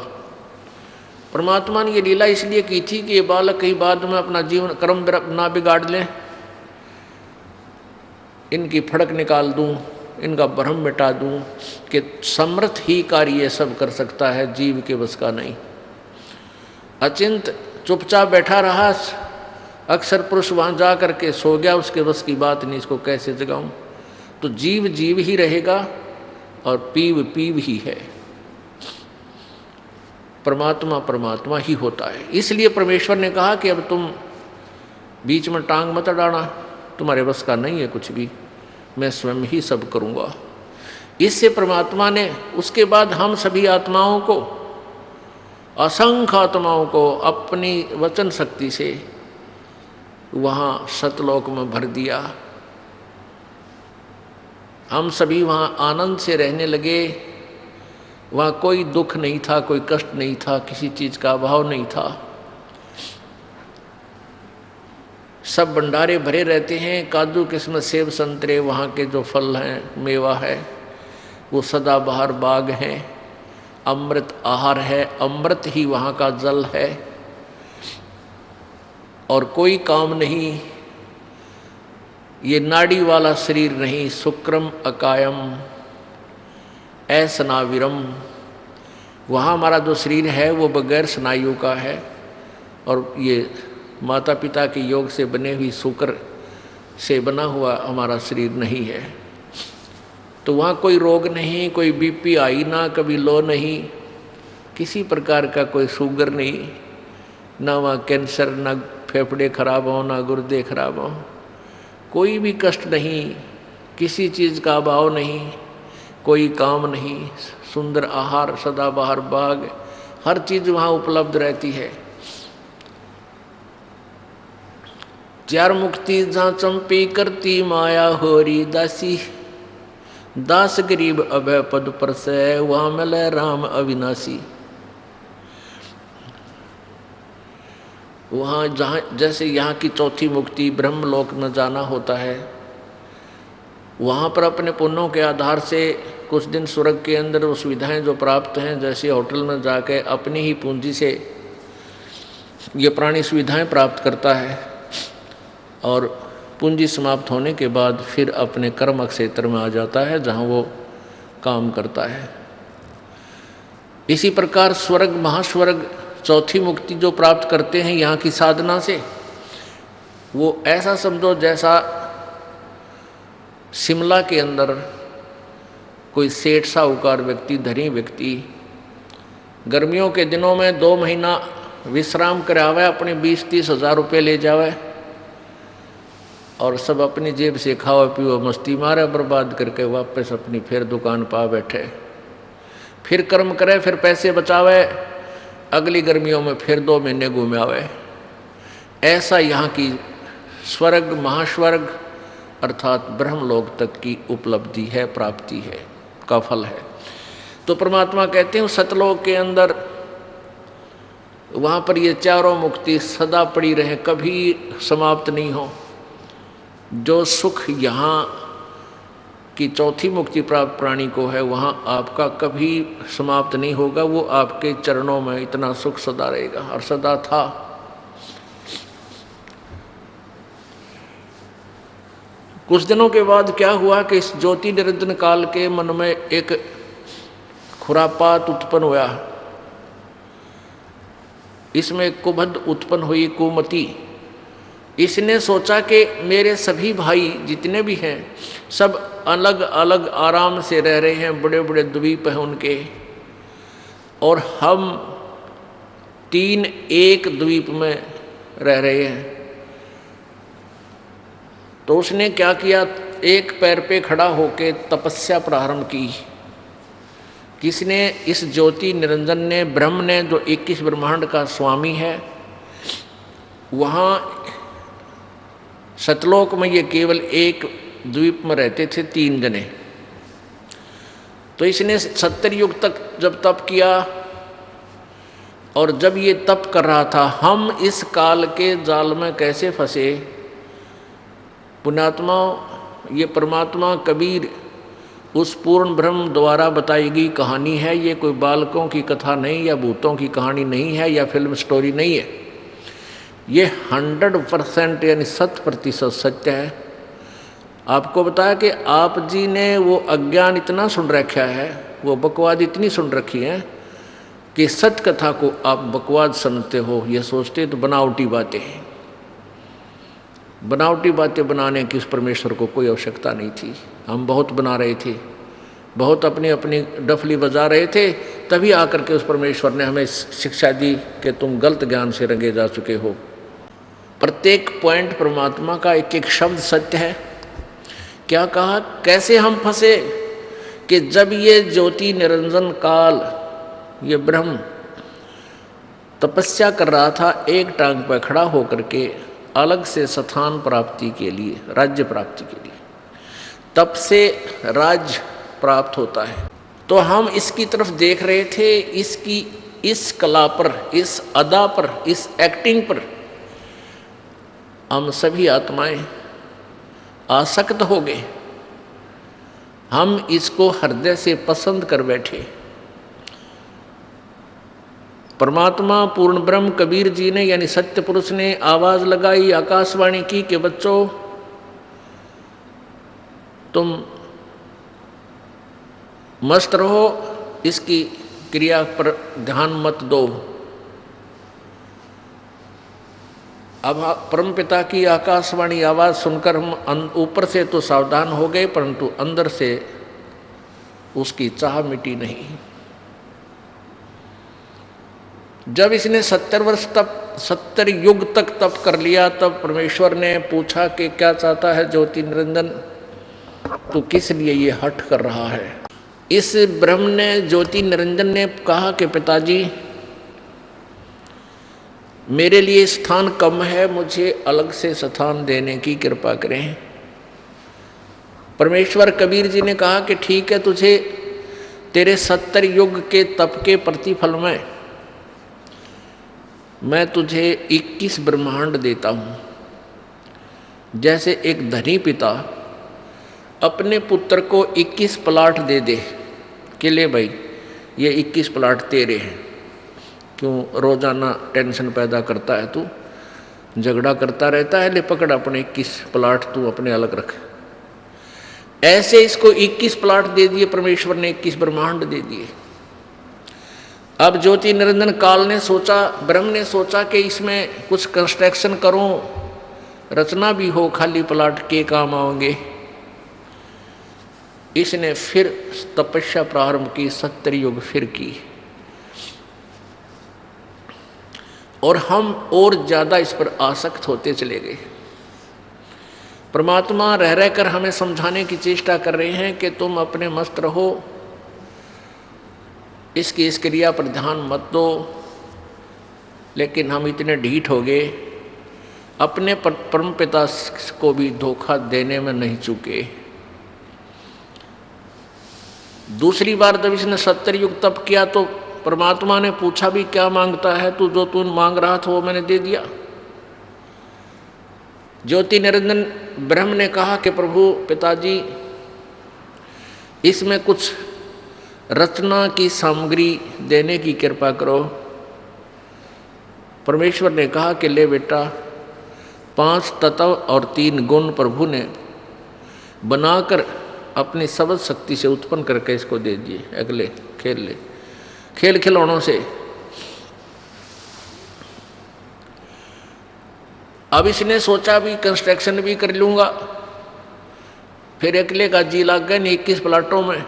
परमात्मा ने ये लीला इसलिए की थी कि ये बालक कहीं बाद में अपना जीवन कर्म ना बिगाड़ लें, इनकी फड़क निकाल दूं, इनका भ्रम मिटा दूं कि समर्थ ही कार्य सब कर सकता है, जीव के बस का नहीं। अचिंत चुपचाप बैठा रहा, अक्सर पुरुष वहाँ जा करके सो गया, उसके बस की बात नहीं, इसको कैसे जगाऊं। तो जीव जीव ही रहेगा और पीव पीव ही है, परमात्मा परमात्मा ही होता है। इसलिए परमेश्वर ने कहा कि अब तुम बीच में टांग मत अड़ाना, तुम्हारे बस का नहीं है कुछ भी, मैं स्वयं ही सब करूँगा। इससे परमात्मा ने उसके बाद हम सभी आत्माओं को, असंख्य आत्माओं को अपनी वचन शक्ति से वहाँ सतलोक में भर दिया। हम सभी वहाँ आनंद से रहने लगे। वहाँ कोई दुख नहीं था, कोई कष्ट नहीं था, किसी चीज़ का अभाव नहीं था। सब भंडारे भरे रहते हैं, काजू किस्मत सेब संतरे वहाँ के जो फल हैं, मेवा है, वो सदाबहार बाग हैं। अमृत आहार है, अमृत ही वहाँ का जल है। और कोई काम नहीं, ये नाड़ी वाला शरीर नहीं, शुक्रम अकायम असनाविरम। वहाँ हमारा जो शरीर है वो बगैर स्नायु का है, और ये माता पिता के योग से बने हुई शुक्र से बना हुआ हमारा शरीर नहीं है। तो वहाँ कोई रोग नहीं, कोई बीपी हाई ना, कभी लो नहीं, किसी प्रकार का कोई शुगर नहीं, ना वहाँ कैंसर, ना फेफड़े खराब हो, ना गुर्दे खराब हो, कोई भी कष्ट नहीं, किसी चीज़ का अभाव नहीं, कोई काम नहीं, सुंदर आहार, सदाबहार बाग, हर चीज़ वहाँ उपलब्ध रहती है। चार मुक्ति जहाँ चंपी करती माया होरी दासी, दास गरीब अभय पद पर से वहाँ मिले राम अविनाशी। वहाँ जहाँ जैसे यहाँ की चौथी मुक्ति ब्रह्मलोक में जाना होता है, वहाँ पर अपने पुण्यों के आधार से कुछ दिन स्वर्ग के अंदर वो सुविधाएँ जो प्राप्त हैं, जैसे होटल में जाके अपनी ही पूंजी से ये प्राणी सुविधाएं प्राप्त करता है, और पूंजी समाप्त होने के बाद फिर अपने कर्म क्षेत्र में आ जाता है जहाँ वो काम करता है। इसी प्रकार स्वर्ग महास्वर्ग चौथी मुक्ति जो प्राप्त करते हैं यहाँ की साधना से, वो ऐसा समझो जैसा शिमला के अंदर कोई सेठ साहूकार व्यक्ति, धनी व्यक्ति गर्मियों के दिनों में 2 महीना विश्राम करावे, अपने 20-30 हज़ार रुपये ले जावे और सब अपनी जेब से खाओ पियो मस्ती मारे, बर्बाद करके वापस अपनी फिर दुकान पा बैठे, फिर कर्म करे, फिर पैसे बचावे, अगली गर्मियों में फिर 2 महीने घूमे आवे। ऐसा यहाँ की स्वर्ग महास्वर्ग अर्थात ब्रह्मलोक तक की उपलब्धि है, प्राप्ति है, का फल है। तो परमात्मा कहते हैं सतलोक के अंदर वहाँ पर ये चारों मुक्ति सदा पड़ी रहे, कभी समाप्त नहीं हो। जो सुख यहाँ की चौथी मुक्ति प्राप्त प्राणी को है, वहाँ आपका कभी समाप्त नहीं होगा, वो आपके चरणों में इतना सुख सदा रहेगा और सदा था। कुछ दिनों के बाद क्या हुआ कि इस ज्योति निरंजन काल के मन में एक खुरापात उत्पन्न हुआ, इसमें कुबद उत्पन्न हुई, कुमति। इसने सोचा कि मेरे सभी भाई जितने भी हैं सब अलग अलग आराम से रह रहे हैं, बड़े बड़े द्वीप हैं उनके, और हम 3 एक द्वीप में रह रहे हैं। तो उसने क्या किया, एक पैर पे खड़ा होके तपस्या प्रारंभ की। किसने? इस ज्योति निरंजन ने, ब्रह्म ने, जो 21 ब्रह्मांड का स्वामी है। वहाँ सतलोक में ये केवल एक द्वीप में रहते थे 3 जने। तो इसने 70 युग तक जब तप किया, और जब ये तप कर रहा था, हम इस काल के जाल में कैसे फंसे। पुण्यात्मा, ये परमात्मा कबीर उस पूर्ण ब्रह्म द्वारा बताई गई कहानी है। ये कोई बालकों की कथा नहीं, या भूतों की कहानी नहीं है, या फिल्म स्टोरी नहीं है। ये 100% यानी 100% सत्य है। आपको बताया कि आप जी ने वो अज्ञान इतना सुन रखा है, वो बकवाद इतनी सुन रखी है कि सत्य कथा को आप बकवाद समझते हो। ये सोचते तो बनावटी बातें हैं। बनावटी बातें बनाने की उस परमेश्वर को कोई आवश्यकता नहीं थी। हम बहुत बना रहे थे, बहुत अपनी अपनी डफली बजा रहे थे, तभी आकर के उस परमेश्वर ने हमें शिक्षा दी कि तुम गलत ज्ञान से रंगे जा चुके हो। प्रत्येक पॉइंट परमात्मा का एक एक शब्द सत्य है। क्या कहा, कैसे हम फंसे कि जब ये ज्योति निरंजन काल, ये ब्रह्म तपस्या कर रहा था एक टांग पर खड़ा होकर के, अलग से स्थान प्राप्ति के लिए, राज्य प्राप्ति के लिए, तब से राज्य प्राप्त होता है। तो हम इसकी तरफ देख रहे थे, इसकी इस कला पर, इस अदा पर, इस एक्टिंग पर हम सभी आत्माएं आसक्त हो गए। हम इसको हृदय से पसंद कर बैठे। परमात्मा पूर्ण ब्रह्म कबीर जी ने यानी सत्य पुरुष ने आवाज लगाई, आकाशवाणी की कि बच्चों तुम मस्त रहो, इसकी क्रिया पर ध्यान मत दो। अब परमपिता की आकाशवाणी आवाज़ सुनकर हम ऊपर से तो सावधान हो गए, परंतु अंदर से उसकी चाह मिटी नहीं। जब इसने 70 वर्ष तक 70 युग तक तप कर लिया, तब परमेश्वर ने पूछा कि क्या चाहता है ज्योति निरंजन, तू किस लिए ये हठ कर रहा है। इस ब्रह्म ने, ज्योति निरंजन ने कहा कि पिताजी मेरे लिए स्थान कम है, मुझे अलग से स्थान देने की कृपा करें। परमेश्वर कबीर जी ने कहा कि ठीक है, तुझे तेरे 70 युग के तप के प्रतिफल में मैं तुझे 21 ब्रह्मांड देता हूँ। जैसे एक धनी पिता अपने पुत्र को 21 प्लाट दे दे कि ले भाई ये 21 प्लाट तेरे हैं, क्यों रोजाना टेंशन पैदा करता है, तू झगड़ा करता रहता है, ले पकड़ अपने 21 प्लाट तू अपने अलग रख। ऐसे इसको 21 प्लाट दे दिए परमेश्वर ने, 21 ब्रह्मांड दे दिए। अब ज्योति निरंजन काल ने सोचा, ब्रह्म ने सोचा कि इसमें कुछ कंस्ट्रक्शन करूं, रचना भी हो, खाली प्लाट के काम आओगे। इसने फिर तपस्या प्रारंभ की, 70 युग फिर की, और हम और ज़्यादा इस पर आसक्त होते चले गए। परमात्मा रह रहकर हमें समझाने की चेष्टा कर रहे हैं कि तुम अपने मस्त रहो, इसकी इस क्रिया पर ध्यान मत दो। लेकिन हम इतने ढीठ हो गए, अपने परमपिता को भी धोखा देने में नहीं चूके। दूसरी बार जब इसने 70 युग तप किया तो परमात्मा ने पूछा भी क्या मांगता है तू, जो तू मांग रहा था वो मैंने दे दिया। ज्योति निरंजन ब्रह्म ने कहा कि प्रभु पिताजी इसमें कुछ रचना की सामग्री देने की कृपा करो। परमेश्वर ने कहा कि ले बेटा, 5 तत्व और 3 गुण प्रभु ने बनाकर अपनी सबद शक्ति से उत्पन्न करके इसको दे दिए। अगले खेल ले, खेल खिलौनों से। अब इसने सोचा भी कंस्ट्रक्शन भी कर लूँगा, फिर अकेले का जी लग गया 21 प्लाटों में,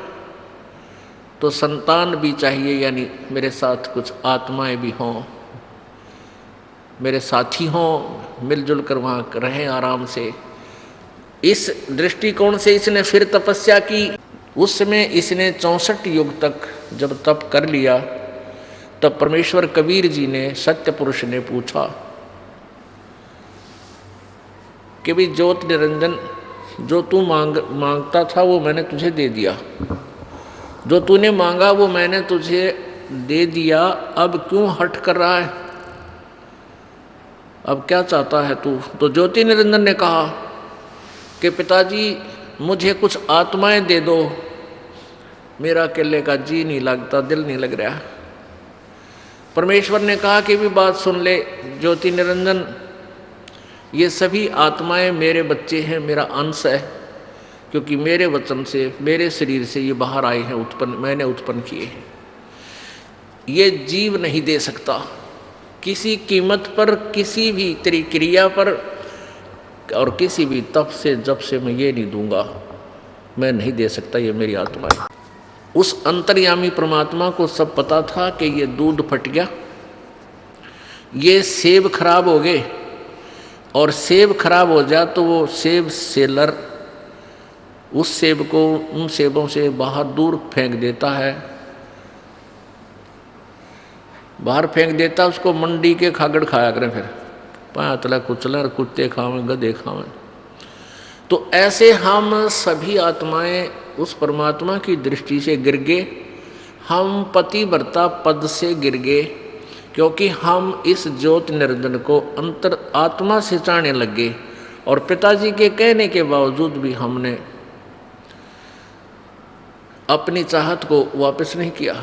तो संतान भी चाहिए, यानी मेरे साथ कुछ आत्माएं भी हों, मेरे साथी हों, मिलजुल कर वहाँ रहें आराम से। इस दृष्टिकोण से इसने फिर तपस्या की। उस समय इसने 64 युग तक जब तप कर लिया, तब परमेश्वर कबीर जी ने, सत्य पुरुष ने पूछा कि भी ज्योति निरंजन जो तू मांगता था वो मैंने तुझे दे दिया, जो तूने मांगा वो मैंने तुझे दे दिया, अब क्यों हट कर रहा है, अब क्या चाहता है तू। तो ज्योति निरंजन ने कहा कि पिताजी मुझे कुछ आत्माएं दे दो, मेरा अकेले का जी नहीं लगता, दिल नहीं लग रहा। परमेश्वर ने कहा कि भी बात सुन ले ज्योति निरंजन, ये सभी आत्माएं मेरे बच्चे हैं, मेरा अंश है, क्योंकि मेरे वचन से, मेरे शरीर से ये बाहर आए हैं, उत्पन्न मैंने उत्पन्न किए हैं। ये जीव नहीं दे सकता किसी कीमत पर, किसी भी तेरी क्रिया पर और किसी भी तप से जब से मैं ये नहीं दूंगा, मैं नहीं दे सकता, ये मेरी आत्मा है। उस अंतर्यामी परमात्मा को सब पता था कि ये दूध फट गया, ये सेब खराब हो गए, और सेब खराब हो जाए तो वो सेब सेलर उस सेब को उन सेबों से बाहर दूर फेंक देता है, बाहर फेंक देता, उसको मंडी के खागड़ खाया करें, फिर पातला कुचला कुत्ते खावें, गधे खावें। तो ऐसे हम सभी आत्माएं उस परमात्मा की दृष्टि से गिर गए, हम पतिव्रता पद से गिर गए, क्योंकि हम इस ज्योति निरंजन को अंतर आत्मा से चाहने लग गए, और पिताजी के कहने के बावजूद भी हमने अपनी चाहत को वापस नहीं किया।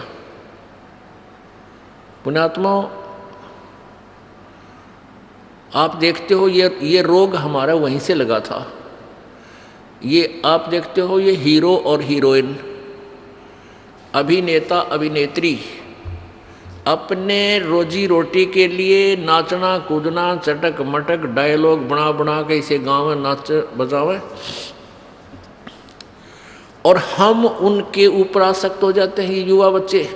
पुण्यात्माओं, आप देखते हो ये रोग हमारा वहीं से लगा था। ये आप देखते हो, ये हीरो और हीरोइन, अभिनेता अभिनेत्री अपने रोजी रोटी के लिए नाचना कूदना, चटक मटक डायलॉग बना बना के इसे गाँव में नाच बजावे, और हम उनके ऊपर आसक्त हो जाते हैं, ये युवा बच्चे।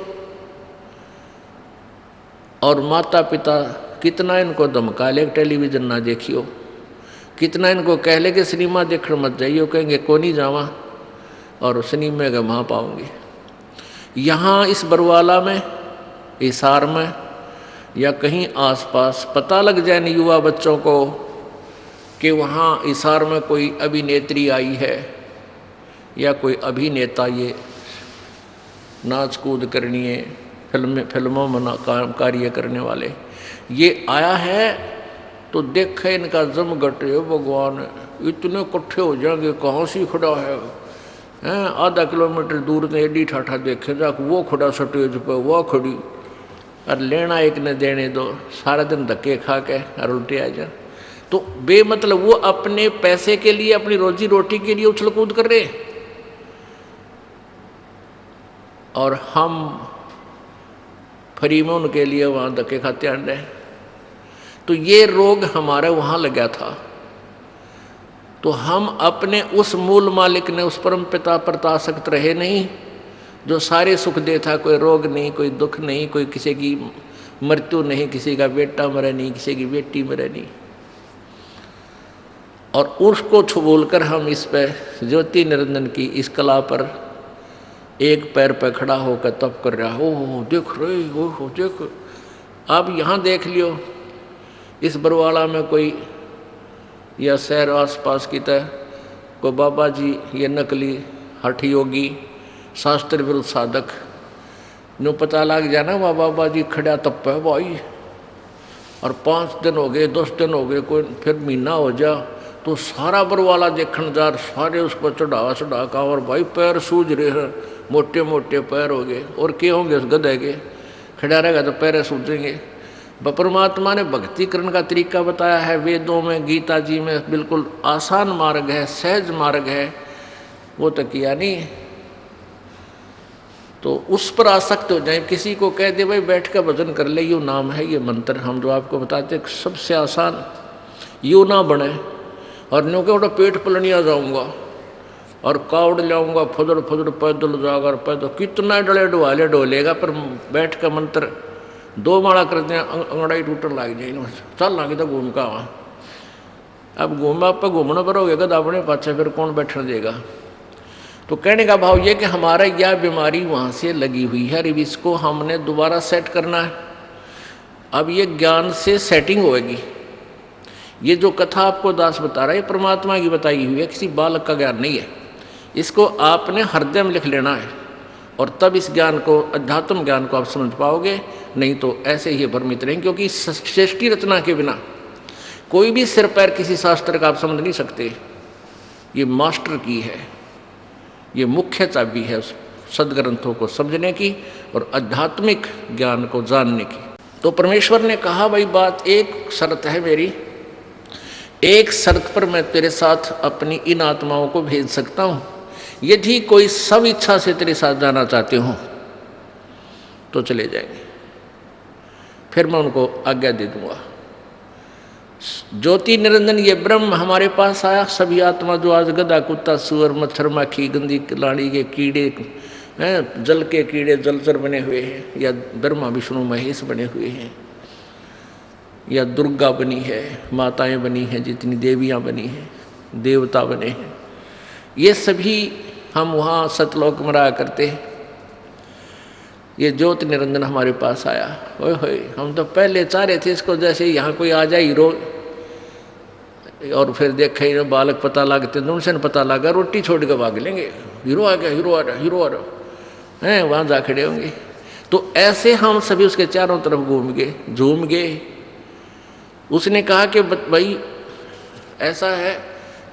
और माता पिता कितना इनको धमका ले टेलीविजन ना देखियो, कितना इनको कह ले कि सिनेमा देखने मत जाइयो, कहेंगे को नहीं जावा, और सिनेमा का वहाँ पाओगे। यहाँ इस बरवाला में, हिसार में या कहीं आसपास पता लग जाए न युवा बच्चों को कि वहाँ हिसार में कोई अभिनेत्री आई है या कोई अभिनेता, ये नाच कूद करनी है, फिल्मों में कार्य करने वाले ये आया है, तो देखे इनका जम घटे भगवान, इतने इकट्ठे हो जाएंगे, कहाँ से खड़ा है, आधा किलोमीटर दूर से एडी ठाठा देखे जाके वो खड़ा स्टेज पर, वो खड़ी, और लेना एक ने देने दो, सारा दिन धक्के खा के और उल्टे आ जा। तो बेमतलब वो अपने पैसे के लिए, अपनी रोजी रोटी के लिए उछल कूद कर रहे, और हम फ्री में उनके लिए वहाँ धक्के खाते आन रहे। तो ये रोग हमारे वहाँ लगा था। तो हम अपने उस मूल मालिक ने, उस परम पिता पर आसक्त रहे नहीं, जो सारे सुख देता, कोई रोग नहीं, कोई दुख नहीं, कोई किसी की मृत्यु नहीं, किसी का बेटा मरे नहीं, किसी की बेटी मरे नहीं, और उसको छुबोल कर हम इस पे ज्योति निरंजन की इस कला पर एक पैर पर खड़ा होकर तप कर रहा। ओह देख रहे हो, देख, आप यहाँ देख लियो, इस बरवाला में कोई या शहर आसपास की तरह को बाबा जी, ये नकली हठ योगी, शास्त्र विरुद्ध साधक, नो पता लग जाना वह बाबा जी खड़ा तप है भाई, और 5 दिन हो गए, 10 दिन हो गए, कोई फिर महीना हो जा, तो सारा बरवाला देखने जा, सारे उस पर चढ़ा का, और भाई पैर सूझ रहे हैं, मोटे मोटे पैर हो गए, और क्या होंगे उस गधे के, खड़ा रहेगा तो पैर सूझेंगे। परमात्मा ने भक्ति करने का तरीका बताया है वेदों में, गीता जी में, बिल्कुल आसान मार्ग है, सहज मार्ग है, वो तो किया नहीं। तो उस पर आसक्त हो जाए, किसी को कह दे भाई बैठ कर भजन कर ले, यू नाम है, ये मंत्र हम जो आपको बताते सबसे आसान, यू ना बने, और न्यू के उठा पेट पलनिया जाऊँगा और कावड़ लाऊंगा, फुदड़ फुदड़ पैदल जाकर, पैदल कितना डले डुवाले डोलेगा, पर बैठ कर मंत्र 2 माला करते हैं, अंगड़ाई टूटने लग जाए, चल लगे तो घूम का वहाँ। अब घूमा पर घूमना पर हो गया अपने पाछे, फिर कौन बैठने देगा। तो कहने का भाव ये कि हमारा यह बीमारी वहाँ से लगी हुई है, अब इसको हमने दोबारा सेट करना है। अब ये ज्ञान से सेटिंग होएगी, ये जो कथा आपको दास बता रहा है, ये परमात्मा की बताई हुई है, किसी बालक का ज्ञान नहीं है। इसको आपने हृदय में लिख लेना है और तब इस ज्ञान को, अध्यात्म ज्ञान को आप समझ पाओगे, नहीं तो ऐसे ही भ्रमित रहेंगे। क्योंकि सृष्टि रचना के बिना कोई भी सिर पैर किसी शास्त्र का आप समझ नहीं सकते। ये मास्टर की है, ये मुख्य चाबी है उस सदग्रंथों को समझने की और आध्यात्मिक ज्ञान को जानने की। तो परमेश्वर ने कहा, भाई बात एक शर्त है मेरी, एक शर्त पर मैं तेरे साथ अपनी इन आत्माओं को भेज सकता हूँ। यदि कोई सब इच्छा से तेरे साथ जाना चाहते हो तो चले जाएंगे, फिर मैं उनको आज्ञा दे दूंगा। ज्योति निरंजन ये ब्रह्म हमारे पास आया। सभी आत्मा जो आज गधा, कुत्ता, सुअर, मच्छर, माखी, गंदी लाड़ी के कीड़े हैं, जल के कीड़े जलचर बने हुए हैं, या ब्रह्मा विष्णु महेश बने हुए हैं, या दुर्गा बनी है, माताएं बनी हैं, जितनी देवियां बनी हैं, देवता बने हैं, ये सभी हम वहाँ सतलोक में रहा करते हैं। ये ज्योति निरंजन हमारे पास आया। ओए होए, हम तो पहले चाह रहे थे इसको जैसे यहाँ कोई आ जाए हीरो, और फिर देखे ना बालक पता लगते तो उनसे पता लगा, रोटी छोड़ के भाग लेंगे, हीरो आ गया, हीरो आ रहा, हीरो आ रहा है, वहाँ जा खड़े होंगे। तो ऐसे हम सभी उसके चारों तरफ घूम गए, झूम गए। उसने कहा कि भाई ऐसा है,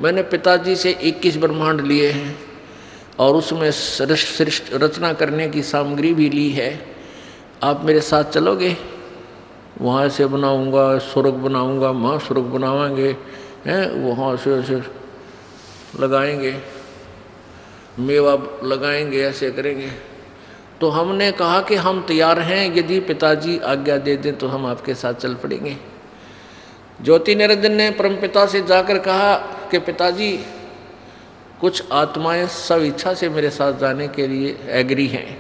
मैंने पिताजी से 21 ब्रह्मांड लिए हैं और उसमें रचना करने की सामग्री भी ली है, आप मेरे साथ चलोगे? वहाँ से बनाऊंगा, स्वर्ग बनाऊंगा, महास्वर्ग बनावाएंगे, हैं, वहाँ से ऐसे लगाएंगे, मेवा लगाएंगे, ऐसे करेंगे। तो हमने कहा कि हम तैयार हैं, यदि पिताजी आज्ञा दे दें तो हम आपके साथ चल पड़ेंगे। ज्योति निरंजन ने परमपिता से जाकर कहा कि पिताजी, कुछ आत्माएं सब इच्छा से मेरे साथ जाने के लिए एग्री हैं,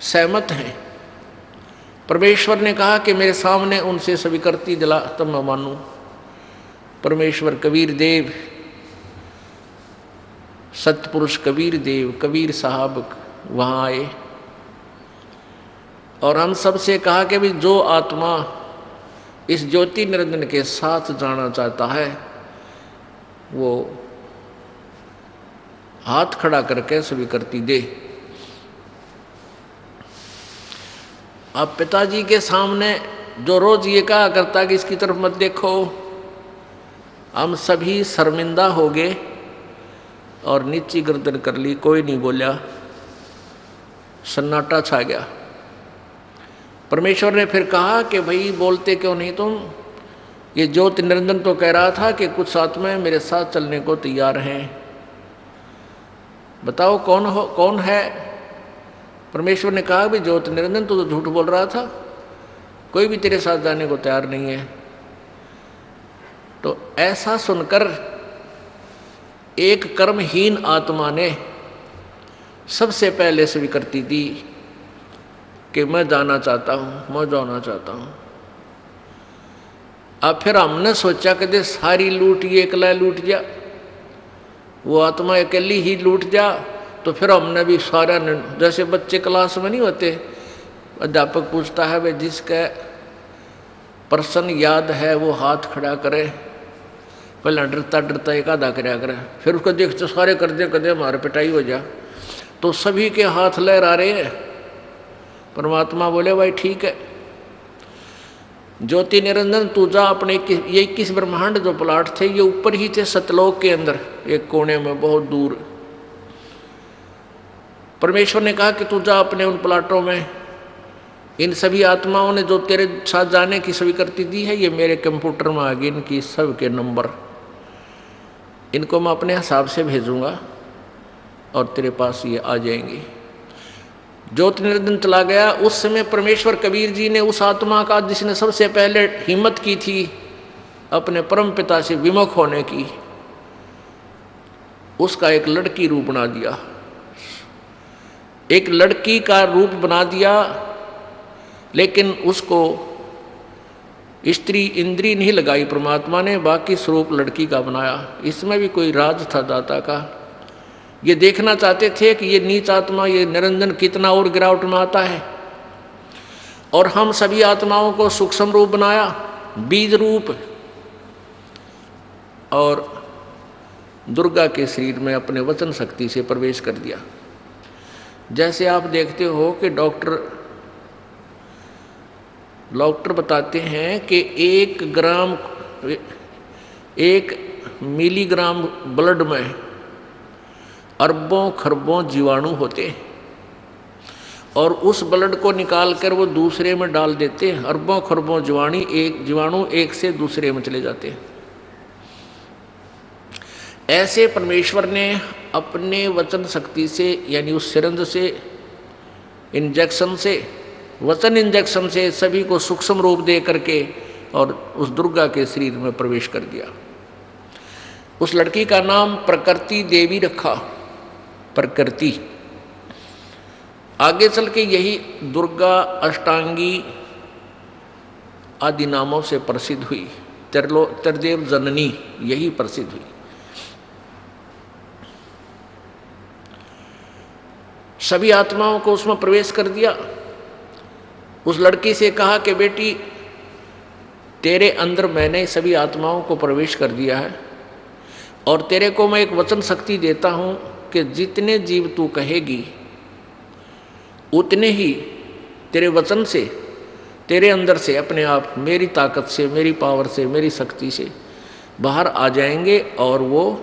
सहमत हैं। परमेश्वर ने कहा कि मेरे सामने उनसे स्वीकृति दिला तब मैं मानूं। परमेश्वर कबीर देव, सतपुरुष कबीर देव, कबीर साहब वहाँ आए और हम सबसे कहा कि भाई जो आत्मा इस ज्योति निरंजन के साथ जाना चाहता है वो हाथ खड़ा करके स्वीकृति दे। अब पिताजी के सामने जो रोज ये कहा करता कि इसकी तरफ मत देखो, हम सभी शर्मिंदा हो गए और नीची गर्दन कर ली, कोई नहीं बोला, सन्नाटा छा गया। परमेश्वर ने फिर कहा कि भाई बोलते क्यों नहीं तुम? ये ज्योति निरंजन तो कह रहा था कि कुछ आत्माएं मेरे साथ चलने को तैयार हैं, बताओ कौन है? परमेश्वर ने कहा भी ज्योति निरंजन तो झूठ बोल रहा था, कोई भी तेरे साथ जाने को तैयार नहीं है। तो ऐसा सुनकर एक कर्महीन आत्मा ने सबसे पहले स्वीकृति दी कि मैं जाना चाहता हूँ, मैं जाना चाहता हूँ। अब फिर हमने सोचा कि सारी लूट ये अकेला लूट जा, वो आत्मा अकेली ही लूट जा, तो फिर हमने भी सारा, जैसे बच्चे क्लास में नहीं होते, अध्यापक पूछता है भाई जिसका प्रश्न याद है वो हाथ खड़ा करे, पहले डरता डरता एक आधा कराया करे, फिर उसको देखते सारे कर दे कदे हमारे पिटाई हो जा। तो सभी के हाथ लहरा रहे हैं। परमात्मा बोले भाई ठीक है, ज्योति निरंजन तू जा अपने ये 21 ब्रह्मांड जो प्लाट थे ये ऊपर ही थे सतलोक के अंदर एक कोने में बहुत दूर। परमेश्वर ने कहा कि तू जा अपने उन प्लाटों में, इन सभी आत्माओं ने जो तेरे साथ जाने की स्वीकृति दी है ये मेरे कंप्यूटर में आ गई, इनकी सब के नंबर, इनको मैं अपने हिसाब से भेजूंगा और तेरे पास ये आ जाएंगे। ज्योति निरंजन चला गया। उस समय परमेश्वर कबीर जी ने उस आत्मा का जिसने सबसे पहले हिम्मत की थी अपने परम पिता से विमुख होने की, उसका एक लड़की रूप बना दिया, एक लड़की का रूप बना दिया, लेकिन उसको स्त्री इंद्री नहीं लगाई परमात्मा ने, बाकी स्वरूप लड़की का बनाया। इसमें भी कोई राज था दाता का। ये देखना चाहते थे कि ये नीच आत्मा, ये निरंजन कितना और गिरावट में आता है, और हम सभी आत्माओं को सूक्ष्म रूप बनाया, बीज रूप, और दुर्गा के शरीर में अपने वचन शक्ति से प्रवेश कर दिया। जैसे आप देखते हो कि डॉक्टर बताते हैं कि 1 मिलीग्राम ब्लड में अरबों खरबों जीवाणु होते हैं और उस ब्लड को निकाल कर वो दूसरे में डाल देते हैं। अरबों खरबों जीवाणु एक से दूसरे में चले जाते हैं। ऐसे परमेश्वर ने अपने वचन शक्ति से, यानी उस सिरंज से, इंजेक्शन से, वचन इंजेक्शन से सभी को सूक्ष्म रूप दे करके और उस दुर्गा के शरीर में प्रवेश कर दिया। उस लड़की का नाम प्रकृति देवी रखा। प्रकृति आगे चल के यही दुर्गा, अष्टांगी आदि नामों से प्रसिद्ध हुई। त्रिदेव जननी यही प्रसिद्ध हुई। सभी आत्माओं को उसमें प्रवेश कर दिया। उस लड़की से कहा कि बेटी, तेरे अंदर मैंने सभी आत्माओं को प्रवेश कर दिया है और तेरे को मैं एक वचन शक्ति देता हूं कि जितने जीव तू कहेगी उतने ही तेरे वचन से, तेरे अंदर से अपने आप मेरी ताकत से, मेरी पावर से, मेरी शक्ति से बाहर आ जाएंगे और वो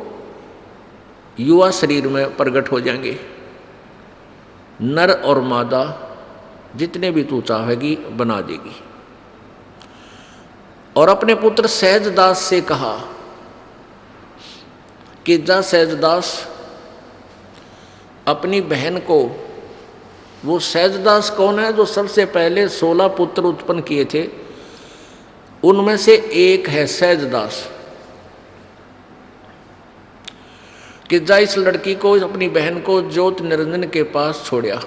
युवा शरीर में प्रकट हो जाएंगे। नर और मादा जितने भी तू चाहेगी बना देगी। और अपने पुत्र सहजदास से कहा कि जा सहजदास, अपनी बहन को, वो सहजदास कौन है? जो सबसे पहले 16 पुत्र उत्पन्न किए थे, उनमें से एक है सहजदास। कि जा इस लड़की को, अपनी बहन को ज्योत निरंजन के पास छोड़या।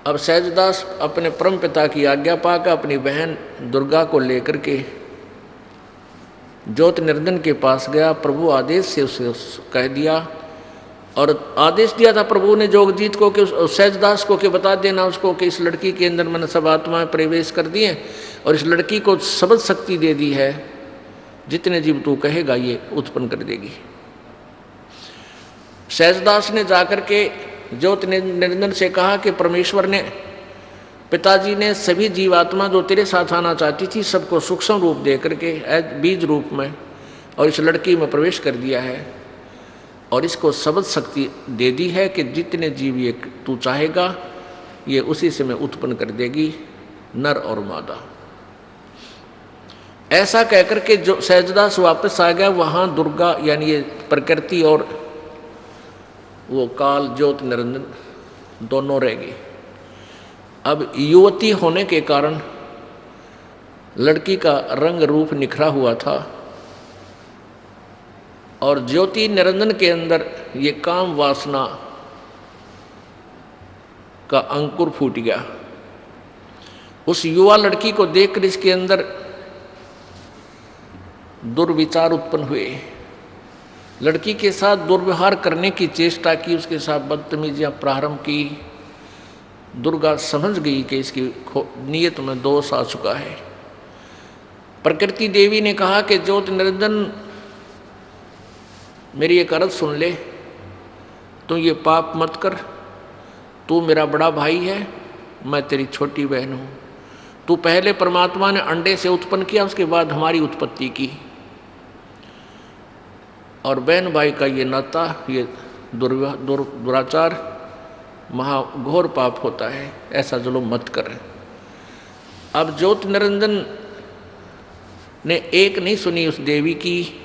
अब सहजदास अपने परम पिता की आज्ञा पाकर अपनी बहन दुर्गा को लेकर के ज्योत निरंजन के पास गया। प्रभु आदेश से उसे कह दिया और आदेश दिया था प्रभु ने जोगजीत को कि सहजदास को कि बता देना उसको कि इस लड़की के अंदर मैंने सब आत्माएं प्रवेश कर दी हैं और इस लड़की को शब्द शक्ति दे दी है, जितने जीव तू कहेगा ये उत्पन्न कर देगी। सहजदास ने जाकर के ज्योत निरंजन से कहा कि परमेश्वर ने, पिताजी ने सभी जीवात्मा जो तेरे साथ आना चाहती थी सबको सूक्ष्म रूप दे करके बीज रूप में और इस लड़की में प्रवेश कर दिया है और इसको शब्द शक्ति दे दी है कि जितने जीव ये तू चाहेगा ये उसी से मैं उत्पन्न कर देगी, नर और मादा। ऐसा कहकर के जो सहजदास वापस आ गया, वहाँ दुर्गा यानी ये प्रकृति और वो काल ज्योत निरंजन दोनों रह गए। अब युवती होने के कारण लड़की का रंग रूप निखरा हुआ था और ज्योति निरंजन के अंदर ये काम वासना का अंकुर फूट गया। उस युवा लड़की को देखकर इसके अंदर दुर्विचार उत्पन्न हुए। लड़की के साथ दुर्व्यवहार करने की चेष्टा की, उसके साथ बदतमीजियां प्रारंभ की। दुर्गा समझ गई कि इसकी नीयत में दोष आ चुका है। प्रकृति देवी ने कहा कि ज्योत निरंजन मेरी एक अर्ज सुन ले, तू ये पाप मत कर। तू मेरा बड़ा भाई है, मैं तेरी छोटी बहन हूँ। तू पहले परमात्मा ने अंडे से उत्पन्न किया, उसके बाद हमारी उत्पत्ति की और बहन भाई का ये नाता, ये दुराचार महाघोर पाप होता है, ऐसा जुल्म मत कर। अब ज्योत निरंजन ने एक नहीं सुनी उस देवी की,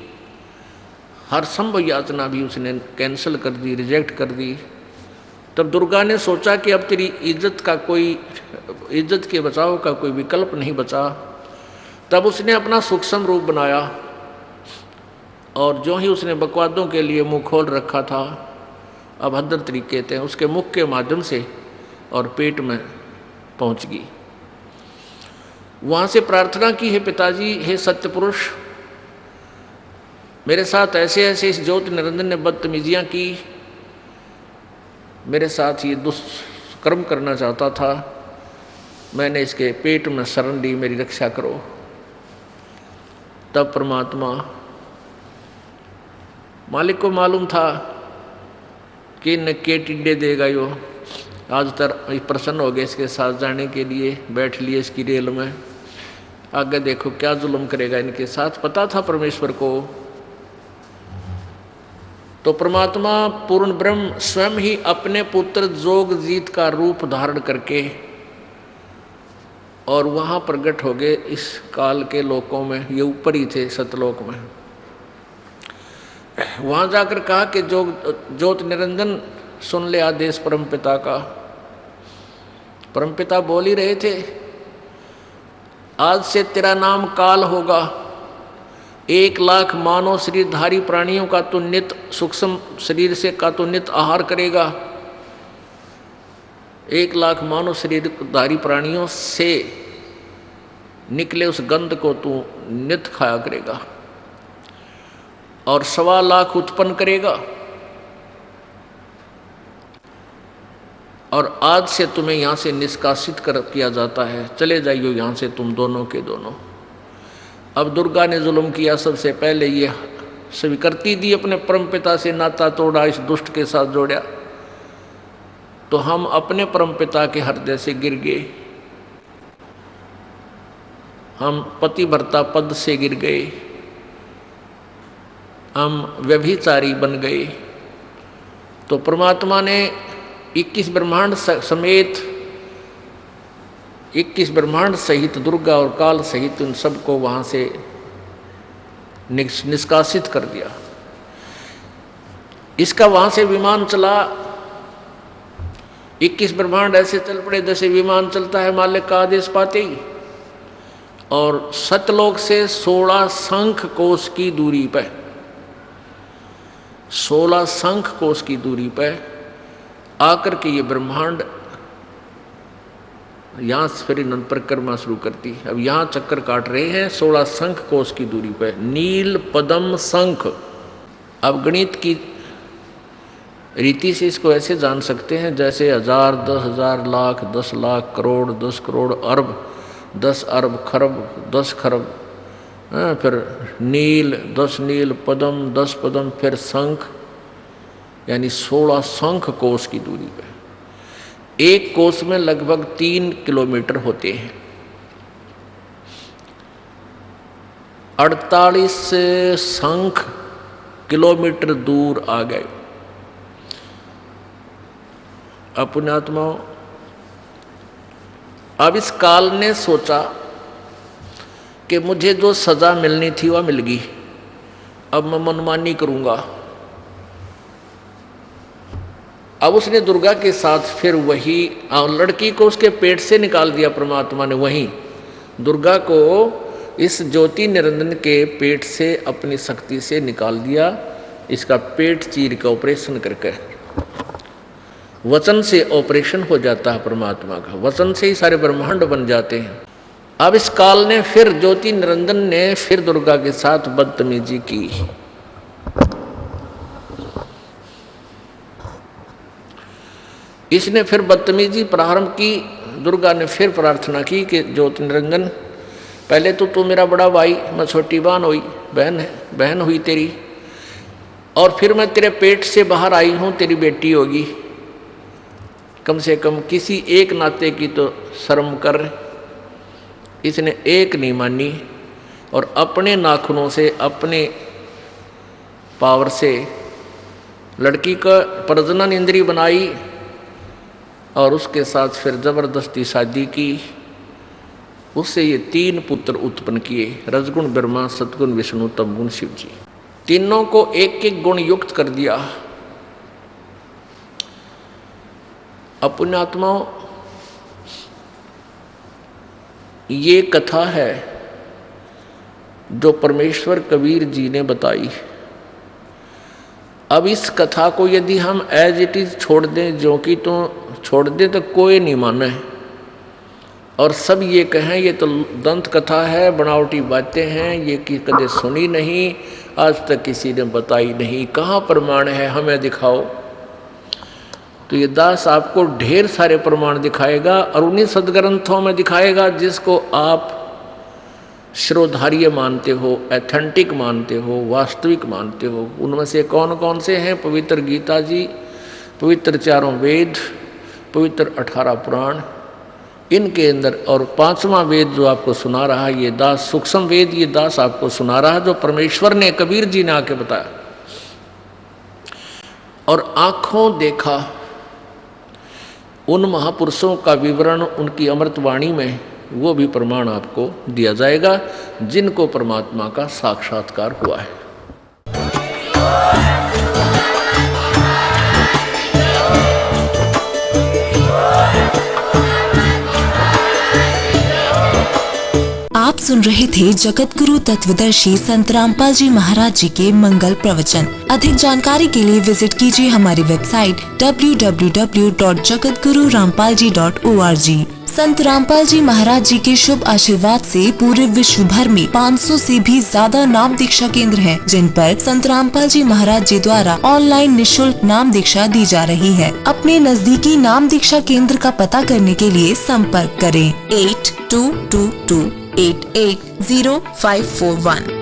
हर संभव याचना भी उसने कैंसिल कर दी, रिजेक्ट कर दी। तब दुर्गा ने सोचा कि अब तेरी इज्जत के बचाव का कोई विकल्प नहीं बचा। तब उसने अपना सूक्ष्म रूप बनाया और जो ही उसने बकवादों के लिए मुंह खोल रखा था, अभद्र तरीके थे, उसके मुख के माध्यम से और पेट में पहुंच गई। वहाँ से प्रार्थना की, हे पिताजी, हे सत्य पुरुष, मेरे साथ ऐसे ऐसे इस ज्योत निरंजन ने बदतमीजियाँ की, मेरे साथ ये दुष्कर्म करना चाहता था, मैंने इसके पेट में शरण ली, मेरी रक्षा करो। तब परमात्मा मालिक को मालूम था कि न के टिड्डे देगा यो, आज तक प्रसन्न हो गए इसके साथ जाने के लिए, बैठ लिए इसकी रेल में, आगे देखो क्या जुल्म करेगा इनके साथ, पता था परमेश्वर को। तो परमात्मा पूर्ण ब्रह्म स्वयं ही अपने पुत्र जोगजीत का रूप धारण करके और वहाँ प्रकट हो गए इस काल के लोकों में, ये ऊपर ही थे सतलोक में। वहाँ जाकर कहा कि ज्योत निरंजन सुन ले आदेश परमपिता का। परमपिता बोल ही रहे थे, आज से तेरा नाम काल होगा, 1,00,000 मानव शरीरधारी प्राणियों का तो नित सूक्ष्म शरीर से का तो नित आहार करेगा, 1,00,000 मानव शरीरधारी प्राणियों से निकले उस गंध को तू नित खाया करेगा, और 1,25,000 उत्पन्न करेगा, और आज से तुम्हें यहाँ से निष्कासित किया जाता है, चले जाइयो यहाँ से तुम दोनों के दोनों। अब दुर्गा ने जुल्म किया, सबसे पहले ये स्वीकृति दी, अपने परमपिता से नाता तोड़ा, इस दुष्ट के साथ जोड़ा, तो हम अपने परमपिता के हृदय से गिर गए, हम पतिव्रता पद से गिर गए, हम व्यभिचारी बन गए। तो परमात्मा ने 21 ब्रह्मांड समेत 21 ब्रह्मांड सहित दुर्गा और काल सहित उन सबको वहाँ से निष्कासित कर दिया। इसका वहाँ से विमान चला, 21 ब्रह्मांड ऐसे चल पड़े जैसे विमान चलता है मालिक का आदेश पाते ही, और सतलोक से 16 शंख कोश की दूरी पर 16 शंख कोश की दूरी पर आकर के ये ब्रह्मांड यहाँ से फिर इन्होंने परिक्रमा शुरू करती। अब यहाँ चक्कर काट रहे हैं 16 शंख कोश की दूरी पर, नील पद्म शंख। अब गणित की रीति से इसको ऐसे जान सकते हैं जैसे 1000, 10,000, लाख, 10 लाख, करोड़, 10 करोड़, अरब, 10 अरब, खरब, 10 खरब, फिर नील, 10 नील, पद्म, 10 पद्म, फिर शंख, यानी 16 शंख कोश की दूरी पर। एक कोश में लगभग 3 किलोमीटर होते हैं। 48 शंख किलोमीटर दूर आ गए। पुण्यात्माओं, अब इस काल ने सोचा कि मुझे जो सजा मिलनी थी वह मिल गई, अब मैं मनमानी करूंगा। अब उसने दुर्गा के साथ फिर वही लड़की को उसके पेट से निकाल दिया परमात्मा ने, वहीं दुर्गा को इस ज्योति निरंजन के पेट से अपनी शक्ति से निकाल दिया, इसका पेट चीर का ऑपरेशन करके। वचन से ऑपरेशन हो जाता है परमात्मा का, वचन से ही सारे ब्रह्मांड बन जाते हैं। अब इस काल ने फिर ज्योति निरंजन ने फिर दुर्गा के साथ बदतमीजी की। इसने फिर बदतमीजी प्रारंभ की। दुर्गा ने फिर प्रार्थना की कि ज्योति निरंजन, पहले तो तू मेरा बड़ा भाई, मैं छोटी बहन हुई तेरी, और फिर मैं तेरे पेट से बाहर आई हूँ, तेरी बेटी होगी, कम से कम किसी एक नाते की तो शर्म कर। इसने एक नहीं मानी और अपने नाखूनों से, अपने पावर से लड़की का प्रजनन इंद्री बनाई और उसके साथ फिर जबरदस्ती शादी की। उससे ये 3 पुत्र उत्पन्न किए, रजगुण ब्रह्मा, सतगुण विष्णु, तमगुण शिव जी। तीनों को एक एक गुण युक्त कर दिया। पुण्यात्माओं, ये कथा है जो परमेश्वर कबीर जी ने बताई। अब इस कथा को यदि हम एज इट इज छोड़ दें, जो कि तो छोड़ दें तो कोई नहीं माने, और सब ये कहें ये तो दंत कथा है, बनावटी बातें हैं, ये कि कदे सुनी नहीं, आज तक किसी ने बताई नहीं, कहाँ प्रमाण है, हमें दिखाओ। तो ये दास आपको ढेर सारे प्रमाण दिखाएगा और उन्हीं सदग्रंथों में दिखाएगा जिसको आप श्रोधार्य मानते हो, एथेंटिक मानते हो, वास्तविक मानते हो, उनमें से कौन कौन से हैं? पवित्र गीता जी, पवित्र चारों वेद, पवित्र 18 पुराण, इनके अंदर, और 5वां वेद जो आपको सुना रहा है ये दास, सूक्ष्म वेद ये दास आपको सुना रहा है, जो परमेश्वर ने, कबीर जी ने आके बताया। और आंखों देखा उन महापुरुषों का विवरण उनकी अमृत वाणी में, वो भी प्रमाण आपको दिया जाएगा जिनको परमात्मा का साक्षात्कार हुआ है। आप सुन रहे थे जगत गुरु तत्वदर्शी संत रामपाल जी महाराज जी के मंगल प्रवचन। अधिक जानकारी के लिए विजिट कीजिए हमारी वेबसाइट www.jagatgururampalji.org। संत रामपाल जी महाराज जी के शुभ आशीर्वाद से पूरे विश्व भर में 500 से भी ज्यादा नाम दीक्षा केंद्र हैं, जिन पर संत रामपाल जी महाराज जी द्वारा ऑनलाइन निशुल्क नाम दीक्षा दी जा रही है। अपने नजदीकी नाम दीक्षा केंद्र का पता करने के लिए संपर्क करें 8222880541।